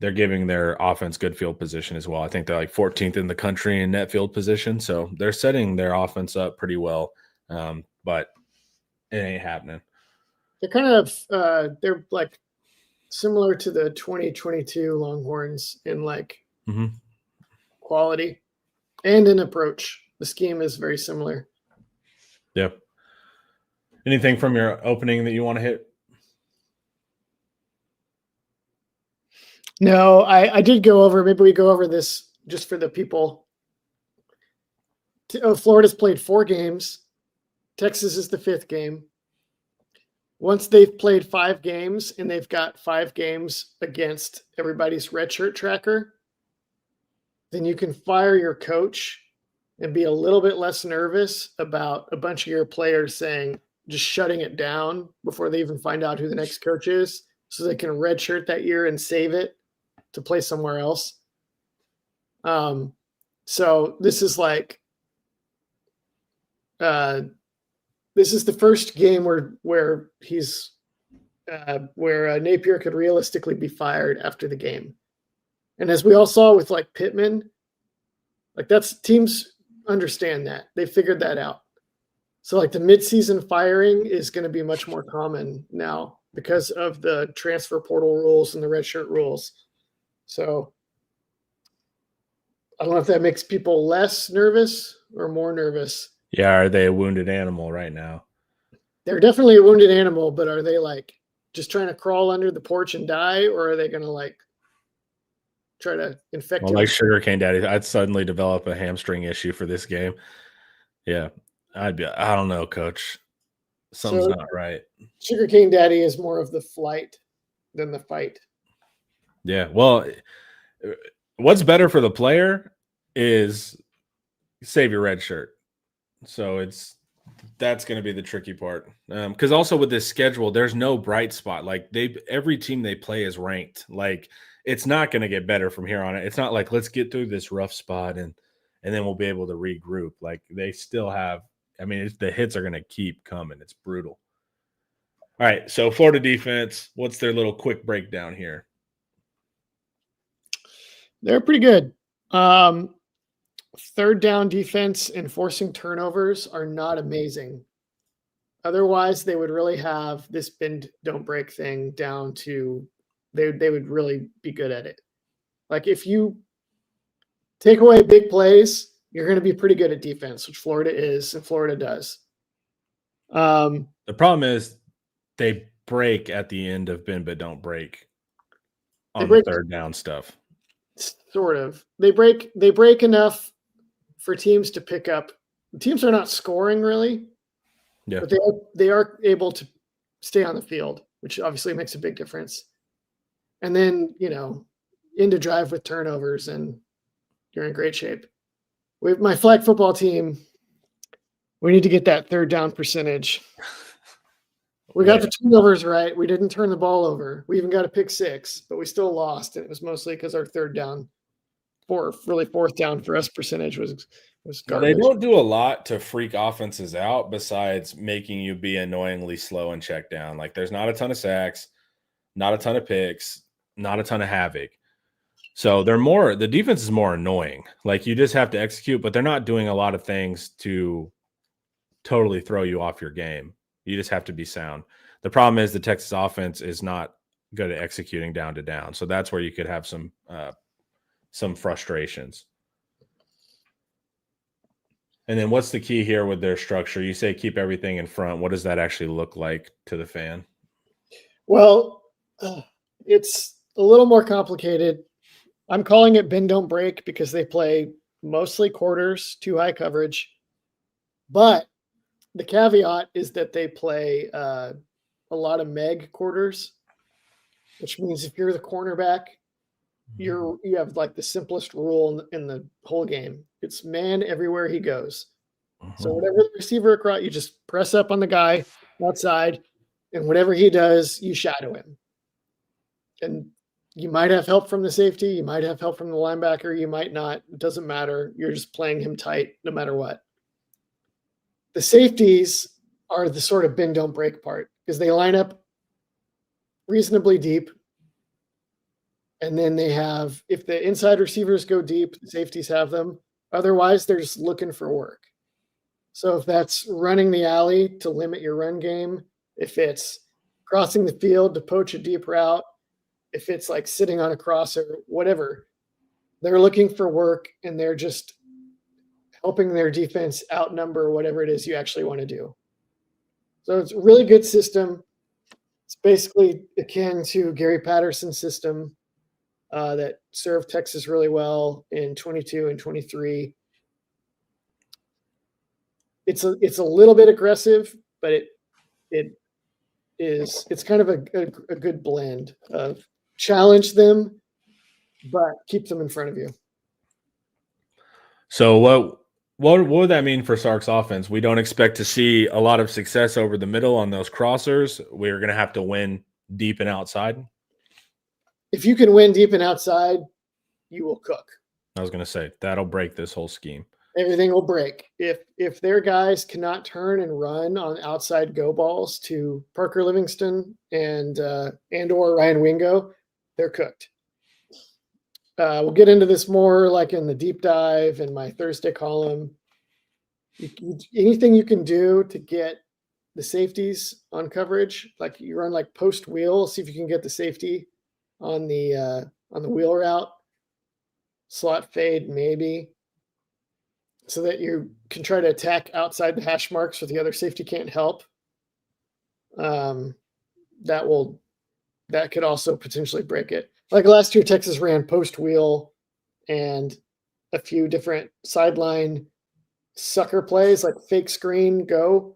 They're giving their offense good field position as well. I think they're like 14th in the country in net field position. So they're setting their offense up pretty well, but it ain't happening. They're kind of they're like similar to the 2022 Longhorns in like quality and in approach. The scheme is very similar. Yep. Anything from your opening that you want to hit? No, I did go over. Maybe we go over this just for the people. Florida's played 4 games. Texas is the 5th game. Once they've played 5 games and they've got 5 games against everybody's redshirt tracker, then you can fire your coach and be a little bit less nervous about a bunch of your players saying, just shutting it down before they even find out who the next coach is, so they can redshirt that year and save it to play somewhere else. So this is like, this is the first game where he's where Napier could realistically be fired after the game. And as we all saw with like Pittman, like that's teams understand that. They figured that out. So like the midseason firing is going to be much more common now because of the transfer portal rules and the redshirt rules. So I don't know if that makes people less nervous or more nervous. Yeah, are they a wounded animal right now? They're definitely a wounded animal, but are they like just trying to crawl under the porch and die, or are they going to like try to infect you? Like Sugarcane Daddy, I'd suddenly develop a hamstring issue for this game. Yeah, I don't know, Coach. Something's not right. Sugarcane Daddy is more of the flight than the fight. Yeah, well, what's better for the player is save your red shirt. So that's going to be the tricky part. Because also with this schedule, there's no bright spot. Like every team they play is ranked. Like it's not going to get better from here on. It's not like let's get through this rough spot and then we'll be able to regroup. Like they still have. I mean, the hits are going to keep coming. It's brutal. All right, so Florida defense. What's their little quick breakdown here? They're pretty good. Third down defense and forcing turnovers are not amazing. Otherwise, they would really have this bend, don't break thing down to they would really be good at it. Like if you take away big plays, you're going to be pretty good at defense, which Florida is and Florida does. The problem is they break at the end of bend but don't break on the third down stuff. Sort of. They break enough for teams to pick up. Teams are not scoring really, but they are able to stay on the field, which obviously makes a big difference. And then, into drive with turnovers and you're in great shape. With my flag football team, we need to get that third down percentage. We got the turnovers right. We didn't turn the ball over. We even got a pick 6, but we still lost. And it was mostly because our fourth down for us percentage was garbage. They don't do a lot to freak offenses out besides making you be annoyingly slow and check down. Like there's not a ton of sacks, not a ton of picks, not a ton of havoc. So the defense is more annoying. Like you just have to execute, but they're not doing a lot of things to totally throw you off your game. You just have to be sound. The problem is the Texas offense is not good at executing down to down. So that's where you could have some frustrations. And then what's the key here with their structure? You say keep everything in front. What does that actually look like to the fan? Well, it's a little more complicated. I'm calling it bend, don't break because they play mostly quarters, 2 high coverage. But the caveat is that they play a lot of meg quarters, which means if you're the cornerback, you have like the simplest rule in the whole game. It's man everywhere he goes. So whatever the receiver across, you just press up on the guy outside, and whatever he does, you shadow him. And you might have help from the safety, you might have help from the linebacker, you might not. It doesn't matter. You're just playing him tight no matter what. The safeties are the sort of bend, don't break part because they line up reasonably deep. And then they have, if the inside receivers go deep, the safeties have them. Otherwise, they're just looking for work. So if that's running the alley to limit your run game, if it's crossing the field to poach a deep route, if it's like sitting on a crosser, whatever, they're looking for work and they're just helping their defense outnumber whatever it is you actually want to do. So it's a really good system. It's basically akin to Gary Patterson's system that served Texas really well in 22 and 23. It's a little bit aggressive, but it's kind of a good blend of challenge them, but keep them in front of you. So what would that mean for Sark's offense? We don't expect to see a lot of success over the middle on those crossers. We're going to have to win deep and outside. If you can win deep and outside, you will cook. I was going to say that'll break this whole scheme. Everything will break. If their guys cannot turn and run on outside go balls to Parker Livingston and or Ryan Wingo, they're cooked. We'll get into this more like in the deep dive in my Thursday column. Anything you can do to get the safeties on coverage, like you run like post wheel, see if you can get the safety on the wheel route, slot fade maybe, so that you can try to attack outside the hash marks where the other safety can't help. That could also potentially break it. Like last year, Texas ran post wheel and a few different sideline sucker plays, like fake screen go.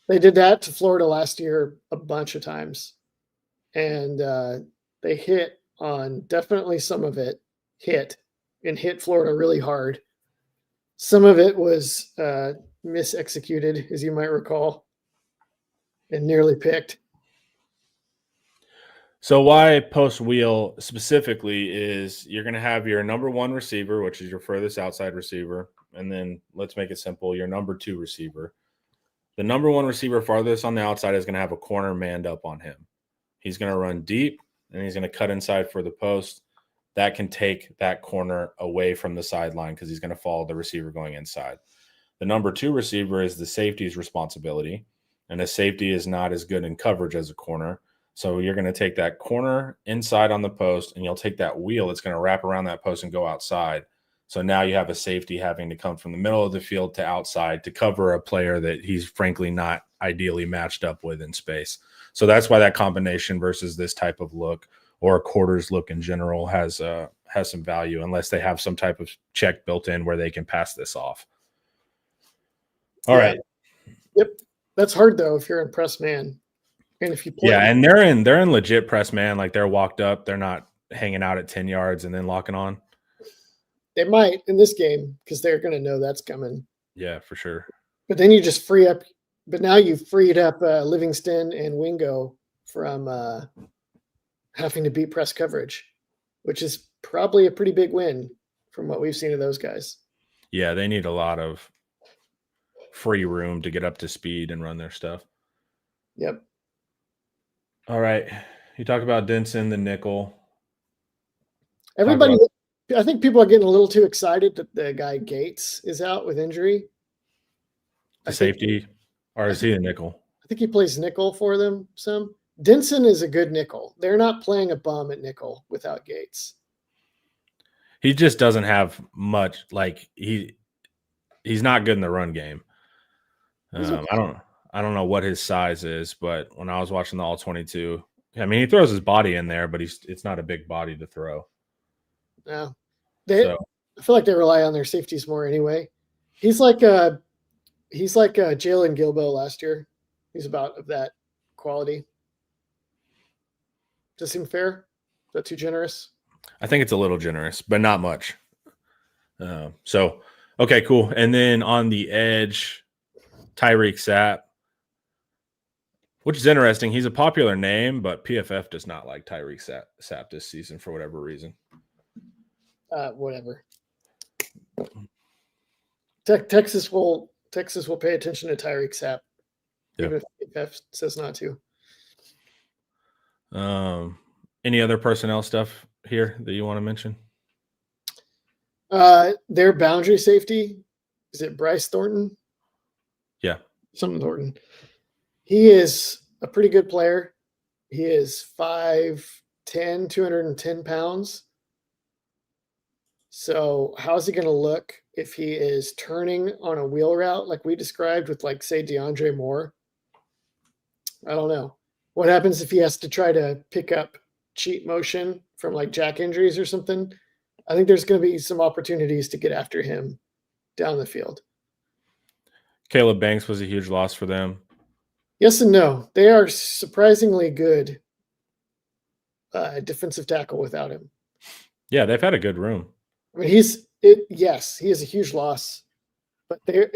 They did that to Florida last year a bunch of times. And they hit on definitely some of it hit Florida really hard. Some of it was misexecuted, as you might recall, and nearly picked. So why post wheel specifically is you're going to have your number one receiver, which is your furthest outside receiver. And then let's make it simple, your number two receiver. The number one receiver farthest on the outside is going to have a corner manned up on him. He's going to run deep and he's going to cut inside for the post. That can take that corner away from the sideline because he's going to follow the receiver going inside. The number two receiver is the safety's responsibility. And a safety is not as good in coverage as a corner. So you're going to take that corner inside on the post and you'll take that wheel that's going to wrap around that post and go outside. So now you have a safety having to come from the middle of the field to outside to cover a player that he's frankly not ideally matched up with in space. So that's why that combination versus this type of look or a quarters look in general has some value, unless they have some type of check built in where they can pass this off. All right. Yep. That's hard though if you're in press man. And if you play, and they're in legit press man, like they're walked up, they're not hanging out at 10 yards and then locking on. They might in this game because they're going to know that's coming. Yeah, for sure. But then you just free up. But now you've freed up Livingston and Wingo from having to beat press coverage, which is probably a pretty big win from what we've seen of those guys. Yeah, they need a lot of free room to get up to speed and run their stuff. Yep. All right. You talk about Denson, the nickel. Everybody, I think people are getting a little too excited that the guy Gates is out with injury. The safety, or is he a nickel? I think he plays nickel for them some. Denson is a good nickel. They're not playing a bum at nickel without Gates. He just doesn't have much. Like he's not good in the run game. Okay. I don't know what his size is, but when I was watching the all 22, I mean, he throws his body in there, but it's not a big body to throw. No, I feel like they rely on their safeties more anyway. He's like Jalen Gilbo last year. He's about of that quality. Does that seem fair? Is that too generous? I think it's a little generous, but not much. Okay, cool. And then on the edge, Tyreek Sapp, which is interesting. He's a popular name, but PFF does not like Tyreek Sapp this season for whatever reason. Whatever. Texas will pay attention to Tyreek Sapp, even if PFF says not to. Any other personnel stuff here that you want to mention? Their boundary safety, is it Bryce Thornton? Yeah. Something Thornton. He is a pretty good player. He is 5'10", 210 pounds. So how's he going to look if he is turning on a wheel route like we described with, like, say, DeAndre Moore? I don't know. What happens if he has to try to pick up cheat motion from like jack injuries or something? I think there's going to be some opportunities to get after him down the field. Caleb Banks was a huge loss for them. Yes and no. They are surprisingly good defensive tackle without him. Yeah, they've had a good room. I mean, yes, he is a huge loss, but their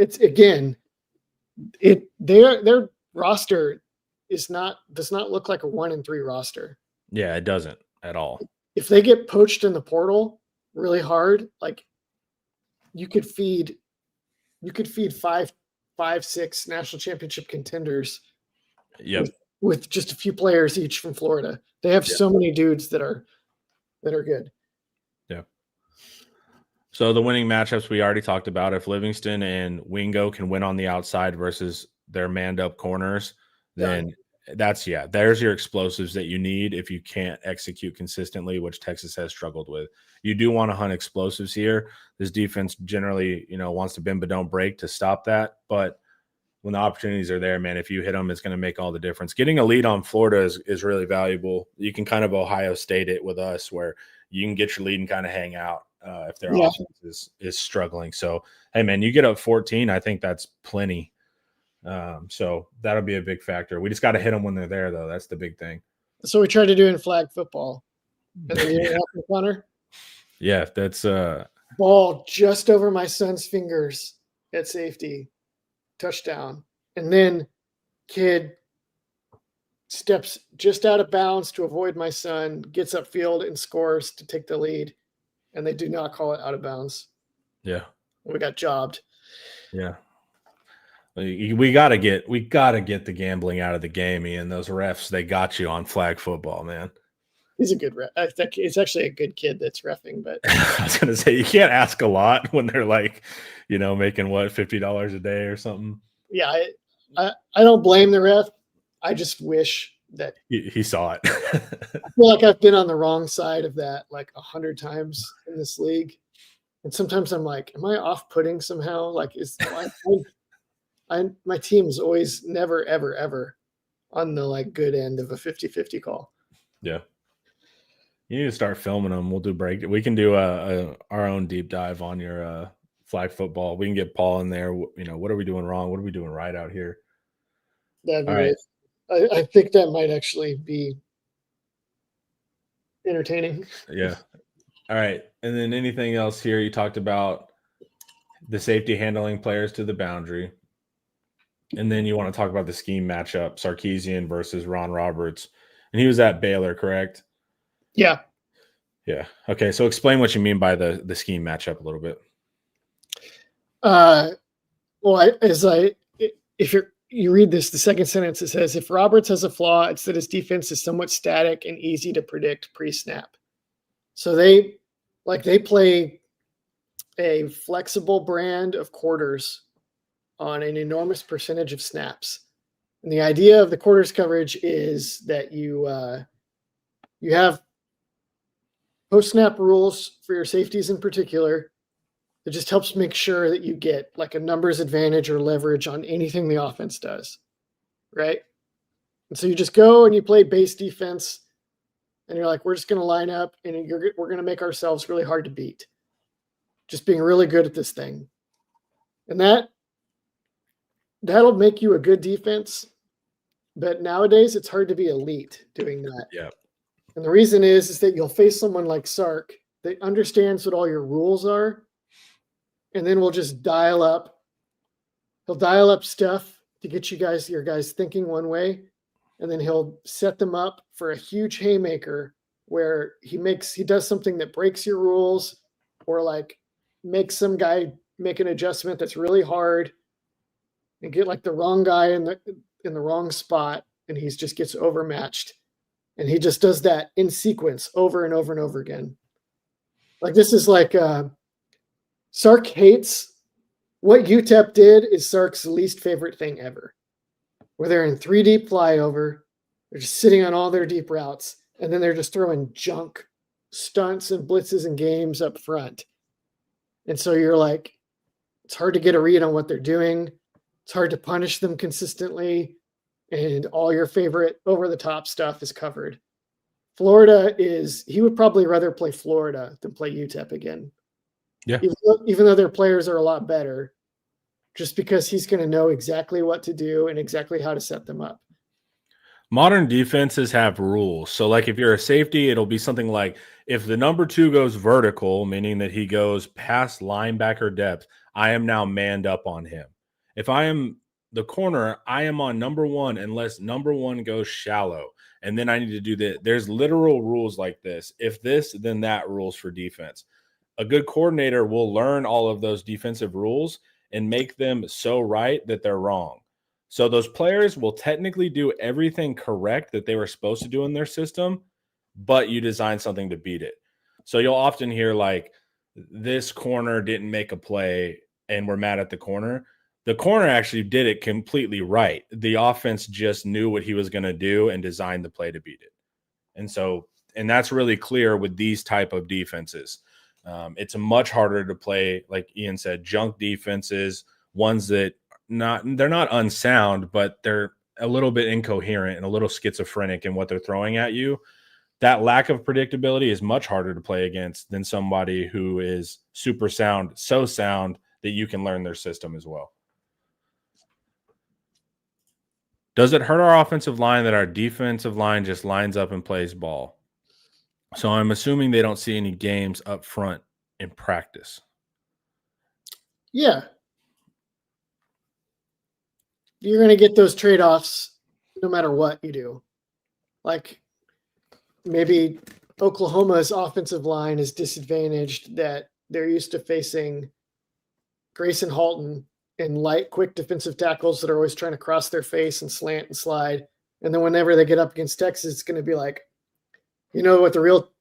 roster does not look like a 1-3 roster. Yeah, it doesn't at all. If they get poached in the portal really hard, like you could feed 5, 6 national championship contenders. Yep. With just a few players each from Florida. They have so many dudes that are good. Yeah. So the winning matchups we already talked about. If Livingston and Wingo can win on the outside versus their manned up corners, then there's your explosives that you need if you can't execute consistently, which Texas has struggled with. You do want to hunt explosives here. This defense generally, wants to bend but don't break to stop that. But when the opportunities are there, man, if you hit them, it's going to make all the difference. Getting a lead on Florida is really valuable. You can kind of Ohio State it with us where you can get your lead and kind of hang out if their offense is struggling. So, hey, man, you get up 14, I think that's plenty. So that'll be a big factor. We just got to hit them when they're there, though. That's the big thing. So we tried to do in flag football. And then you didn't have the punter? Yeah, that's ball just over my son's fingers at safety. Touchdown. And then kid steps just out of bounds to avoid my son, gets upfield and scores to take the lead. And they do not call it out of bounds. Yeah. We got jobbed. Yeah. We gotta get the gambling out of the game, Ian. Those refs, they got you on flag football, man. He's a good ref. It's actually a good kid that's reffing, but I was gonna say you can't ask a lot when they're like, making what, $50 a day or something. Yeah, I don't blame the ref. I just wish that he saw it. I feel like I've been on the wrong side of that like 100 times in this league, and sometimes I'm like, am I off-putting somehow? Like, my team is always never, ever, ever on the like good end of a 50-50 call. Yeah. You need to start filming them. We'll do we can do our own deep dive on your flag football. We can get Paul in there. What are we doing wrong? What are we doing right out here? That'd be right. I think that might actually be entertaining. Yeah. All right. And then anything else here? You talked about the safety handling players to the boundary. And then you want to talk about the scheme matchup, Sarkisian versus Ron Roberts. And he was at Baylor, correct? Yeah. Yeah. Okay. So explain what you mean by the scheme matchup a little bit. If you read this, the second sentence, it says, if Roberts has a flaw, it's that his defense is somewhat static and easy to predict pre-snap. So they play a flexible brand of quarters on an enormous percentage of snaps. And the idea of the quarters coverage is that you have post-snap rules for your safeties in particular. It just helps make sure that you get like a numbers advantage or leverage on anything the offense does, right? And so you just go and you play base defense, and you're like, we're just going to line up, and we're going to make ourselves really hard to beat. Just being really good at this thing. And that'll make you a good defense, but nowadays it's hard to be elite doing that. Yeah. And the reason is that you'll face someone like Sark that understands what all your rules are, and then we'll just dial up. He'll dial up stuff to get your guys thinking one way, and then he'll set them up for a huge haymaker where he does something that breaks your rules, or like makes some guy make an adjustment that's really hard, and get like the wrong guy in the wrong spot, and he just gets overmatched. And he just does that in sequence over and over and over again. Like this is like Sark hates what UTEP did is Sark's least favorite thing ever. Where they're in 3 deep flyover, they're just sitting on all their deep routes, and then they're just throwing junk stunts and blitzes and games up front. And so you're like, it's hard to get a read on what they're doing. It's hard to punish them consistently. and all your favorite over-the-top stuff is covered. Florida he would probably rather play Florida than play UTEP again. Yeah. Even though their players are a lot better, just because he's going to know exactly what to do and exactly how to set them up. Modern defenses have rules. So, like, if you're a safety, it'll be something like if the number 2 goes vertical, meaning that he goes past linebacker depth, I am now manned up on him. If I am the corner, I am on number 1 unless number 1 goes shallow. And then I need to do that. There's literal rules like this. If this, then that rules for defense. A good coordinator will learn all of those defensive rules and make them so right that they're wrong. So those players will technically do everything correct that they were supposed to do in their system, but you design something to beat it. So you'll often hear like, this corner didn't make a play and we're mad at the corner. The corner actually did it completely right. The offense just knew what he was going to do and designed the play to beat it. And that's really clear with these type of defenses. It's much harder to play, like Ian said, junk defenses, ones that they're not unsound, but they're a little bit incoherent and a little schizophrenic in what they're throwing at you. That lack of predictability is much harder to play against than somebody who is super sound, so sound that you can learn their system as well. Does it hurt our offensive line that our defensive line just lines up and plays ball? So I'm assuming they don't see any games up front in practice. Yeah. You're going to get those trade-offs no matter what you do. Like maybe Oklahoma's offensive line is disadvantaged that they're used to facing Grayson Halton and light, quick defensive tackles that are always trying to cross their face and slant and slide. And then whenever they get up against Texas, it's going to be like, you know what the real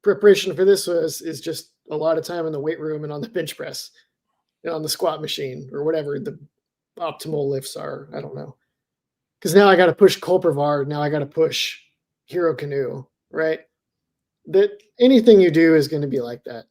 preparation for this is just a lot of time in the weight room and on the bench press and on the squat machine or whatever the optimal lifts are. I don't know. Because now I got to push Culpervard. Now I got to push Hero Canoe, right? That anything you do is going to be like that.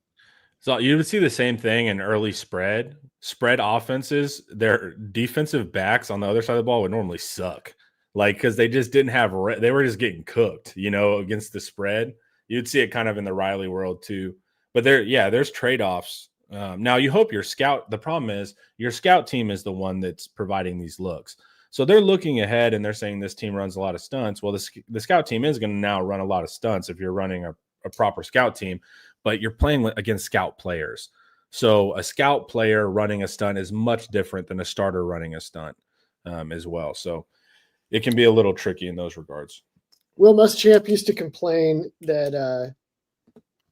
So you would see the same thing in early spread offenses. Their defensive backs on the other side of the ball would normally suck, like because they just didn't have. They were just getting cooked, against the spread. You'd see it kind of in the Riley world too. But there's trade-offs. Now you hope your scout. The problem is your scout team is the one that's providing these looks. So they're looking ahead and they're saying this team runs a lot of stunts. Well, the scout team is going to now run a lot of stunts if you're running a proper scout team, but you're playing against scout players. So a scout player running a stunt is much different than a starter running a stunt as well. So it can be a little tricky in those regards. Will Muschamp used to complain that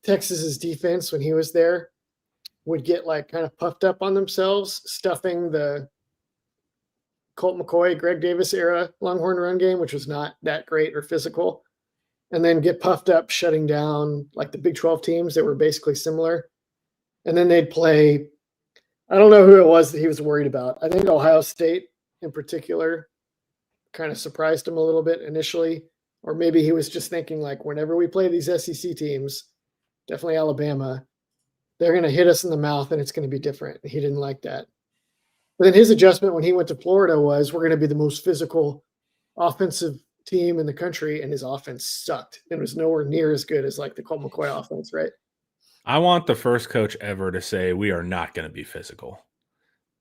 Texas's defense, when he was there, would get like kind of puffed up on themselves, stuffing the Colt McCoy, Greg Davis era Longhorn run game, which was not that great or physical, and then get puffed up, shutting down like the Big 12 teams that were basically similar. And then they'd play, I don't know who it was that he was worried about. I think Ohio State in particular kind of surprised him a little bit initially, or maybe he was just thinking like, whenever we play these SEC teams, definitely Alabama, they're going to hit us in the mouth and it's going to be different. He didn't like that. But then his adjustment when he went to Florida was, we're going to be the most physical offensive team in the country, and his offense sucked. It was nowhere near as good as like the Colt McCoy offense, right? I want the first coach ever to say we are not going to be physical.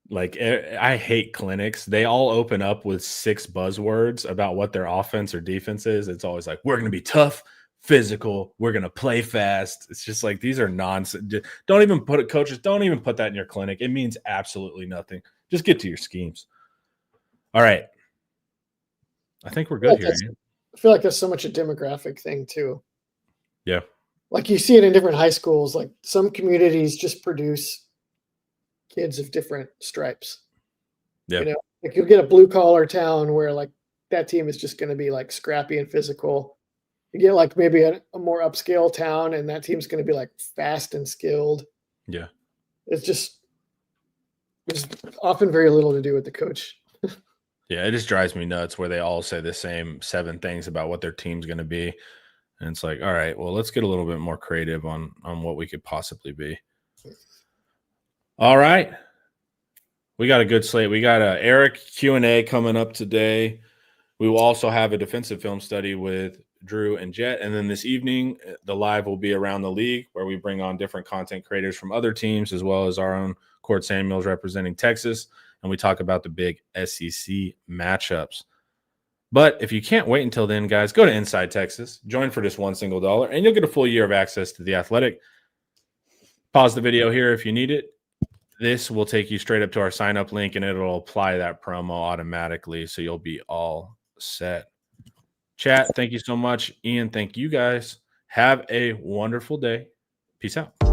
Like, I hate clinics. They all open up with 6 buzzwords about what their offense or defense is. It's always like, we're going to be tough, physical, we're going to play fast. It's just like, these are nonsense. Don't even put that in your clinic. It means absolutely nothing. Just get to your schemes. All right. I think we're good here. I feel like that's so much a demographic thing too. Yeah. Like you see it in different high schools. Like some communities just produce kids of different stripes. Yeah. Like you'll get a blue collar town where like that team is just going to be like scrappy and physical. You get like maybe a more upscale town and that team's going to be like fast and skilled. Yeah. There's often very little to do with the coach. Yeah, it just drives me nuts where they all say the same 7 things about what their team's going to be. And it's like, all right, well, let's get a little bit more creative on what we could possibly be. All right. We got a good slate. We got a Eric Q&A coming up today. We will also have a defensive film study with Drew and Jet. And then this evening, the live will be around the league where we bring on different content creators from other teams, as well as our own Cord Samuels representing Texas. And we talk about the big SEC matchups. But if you can't wait until then, guys, go to Inside Texas, join for just $1 single, and you'll get a full year of access to The Athletic. Pause the video here if you need it. This will take you straight up to our sign-up link, and it'll apply that promo automatically, so you'll be all set. Chat, thank you so much. Ian, thank you guys. Have a wonderful day. Peace out.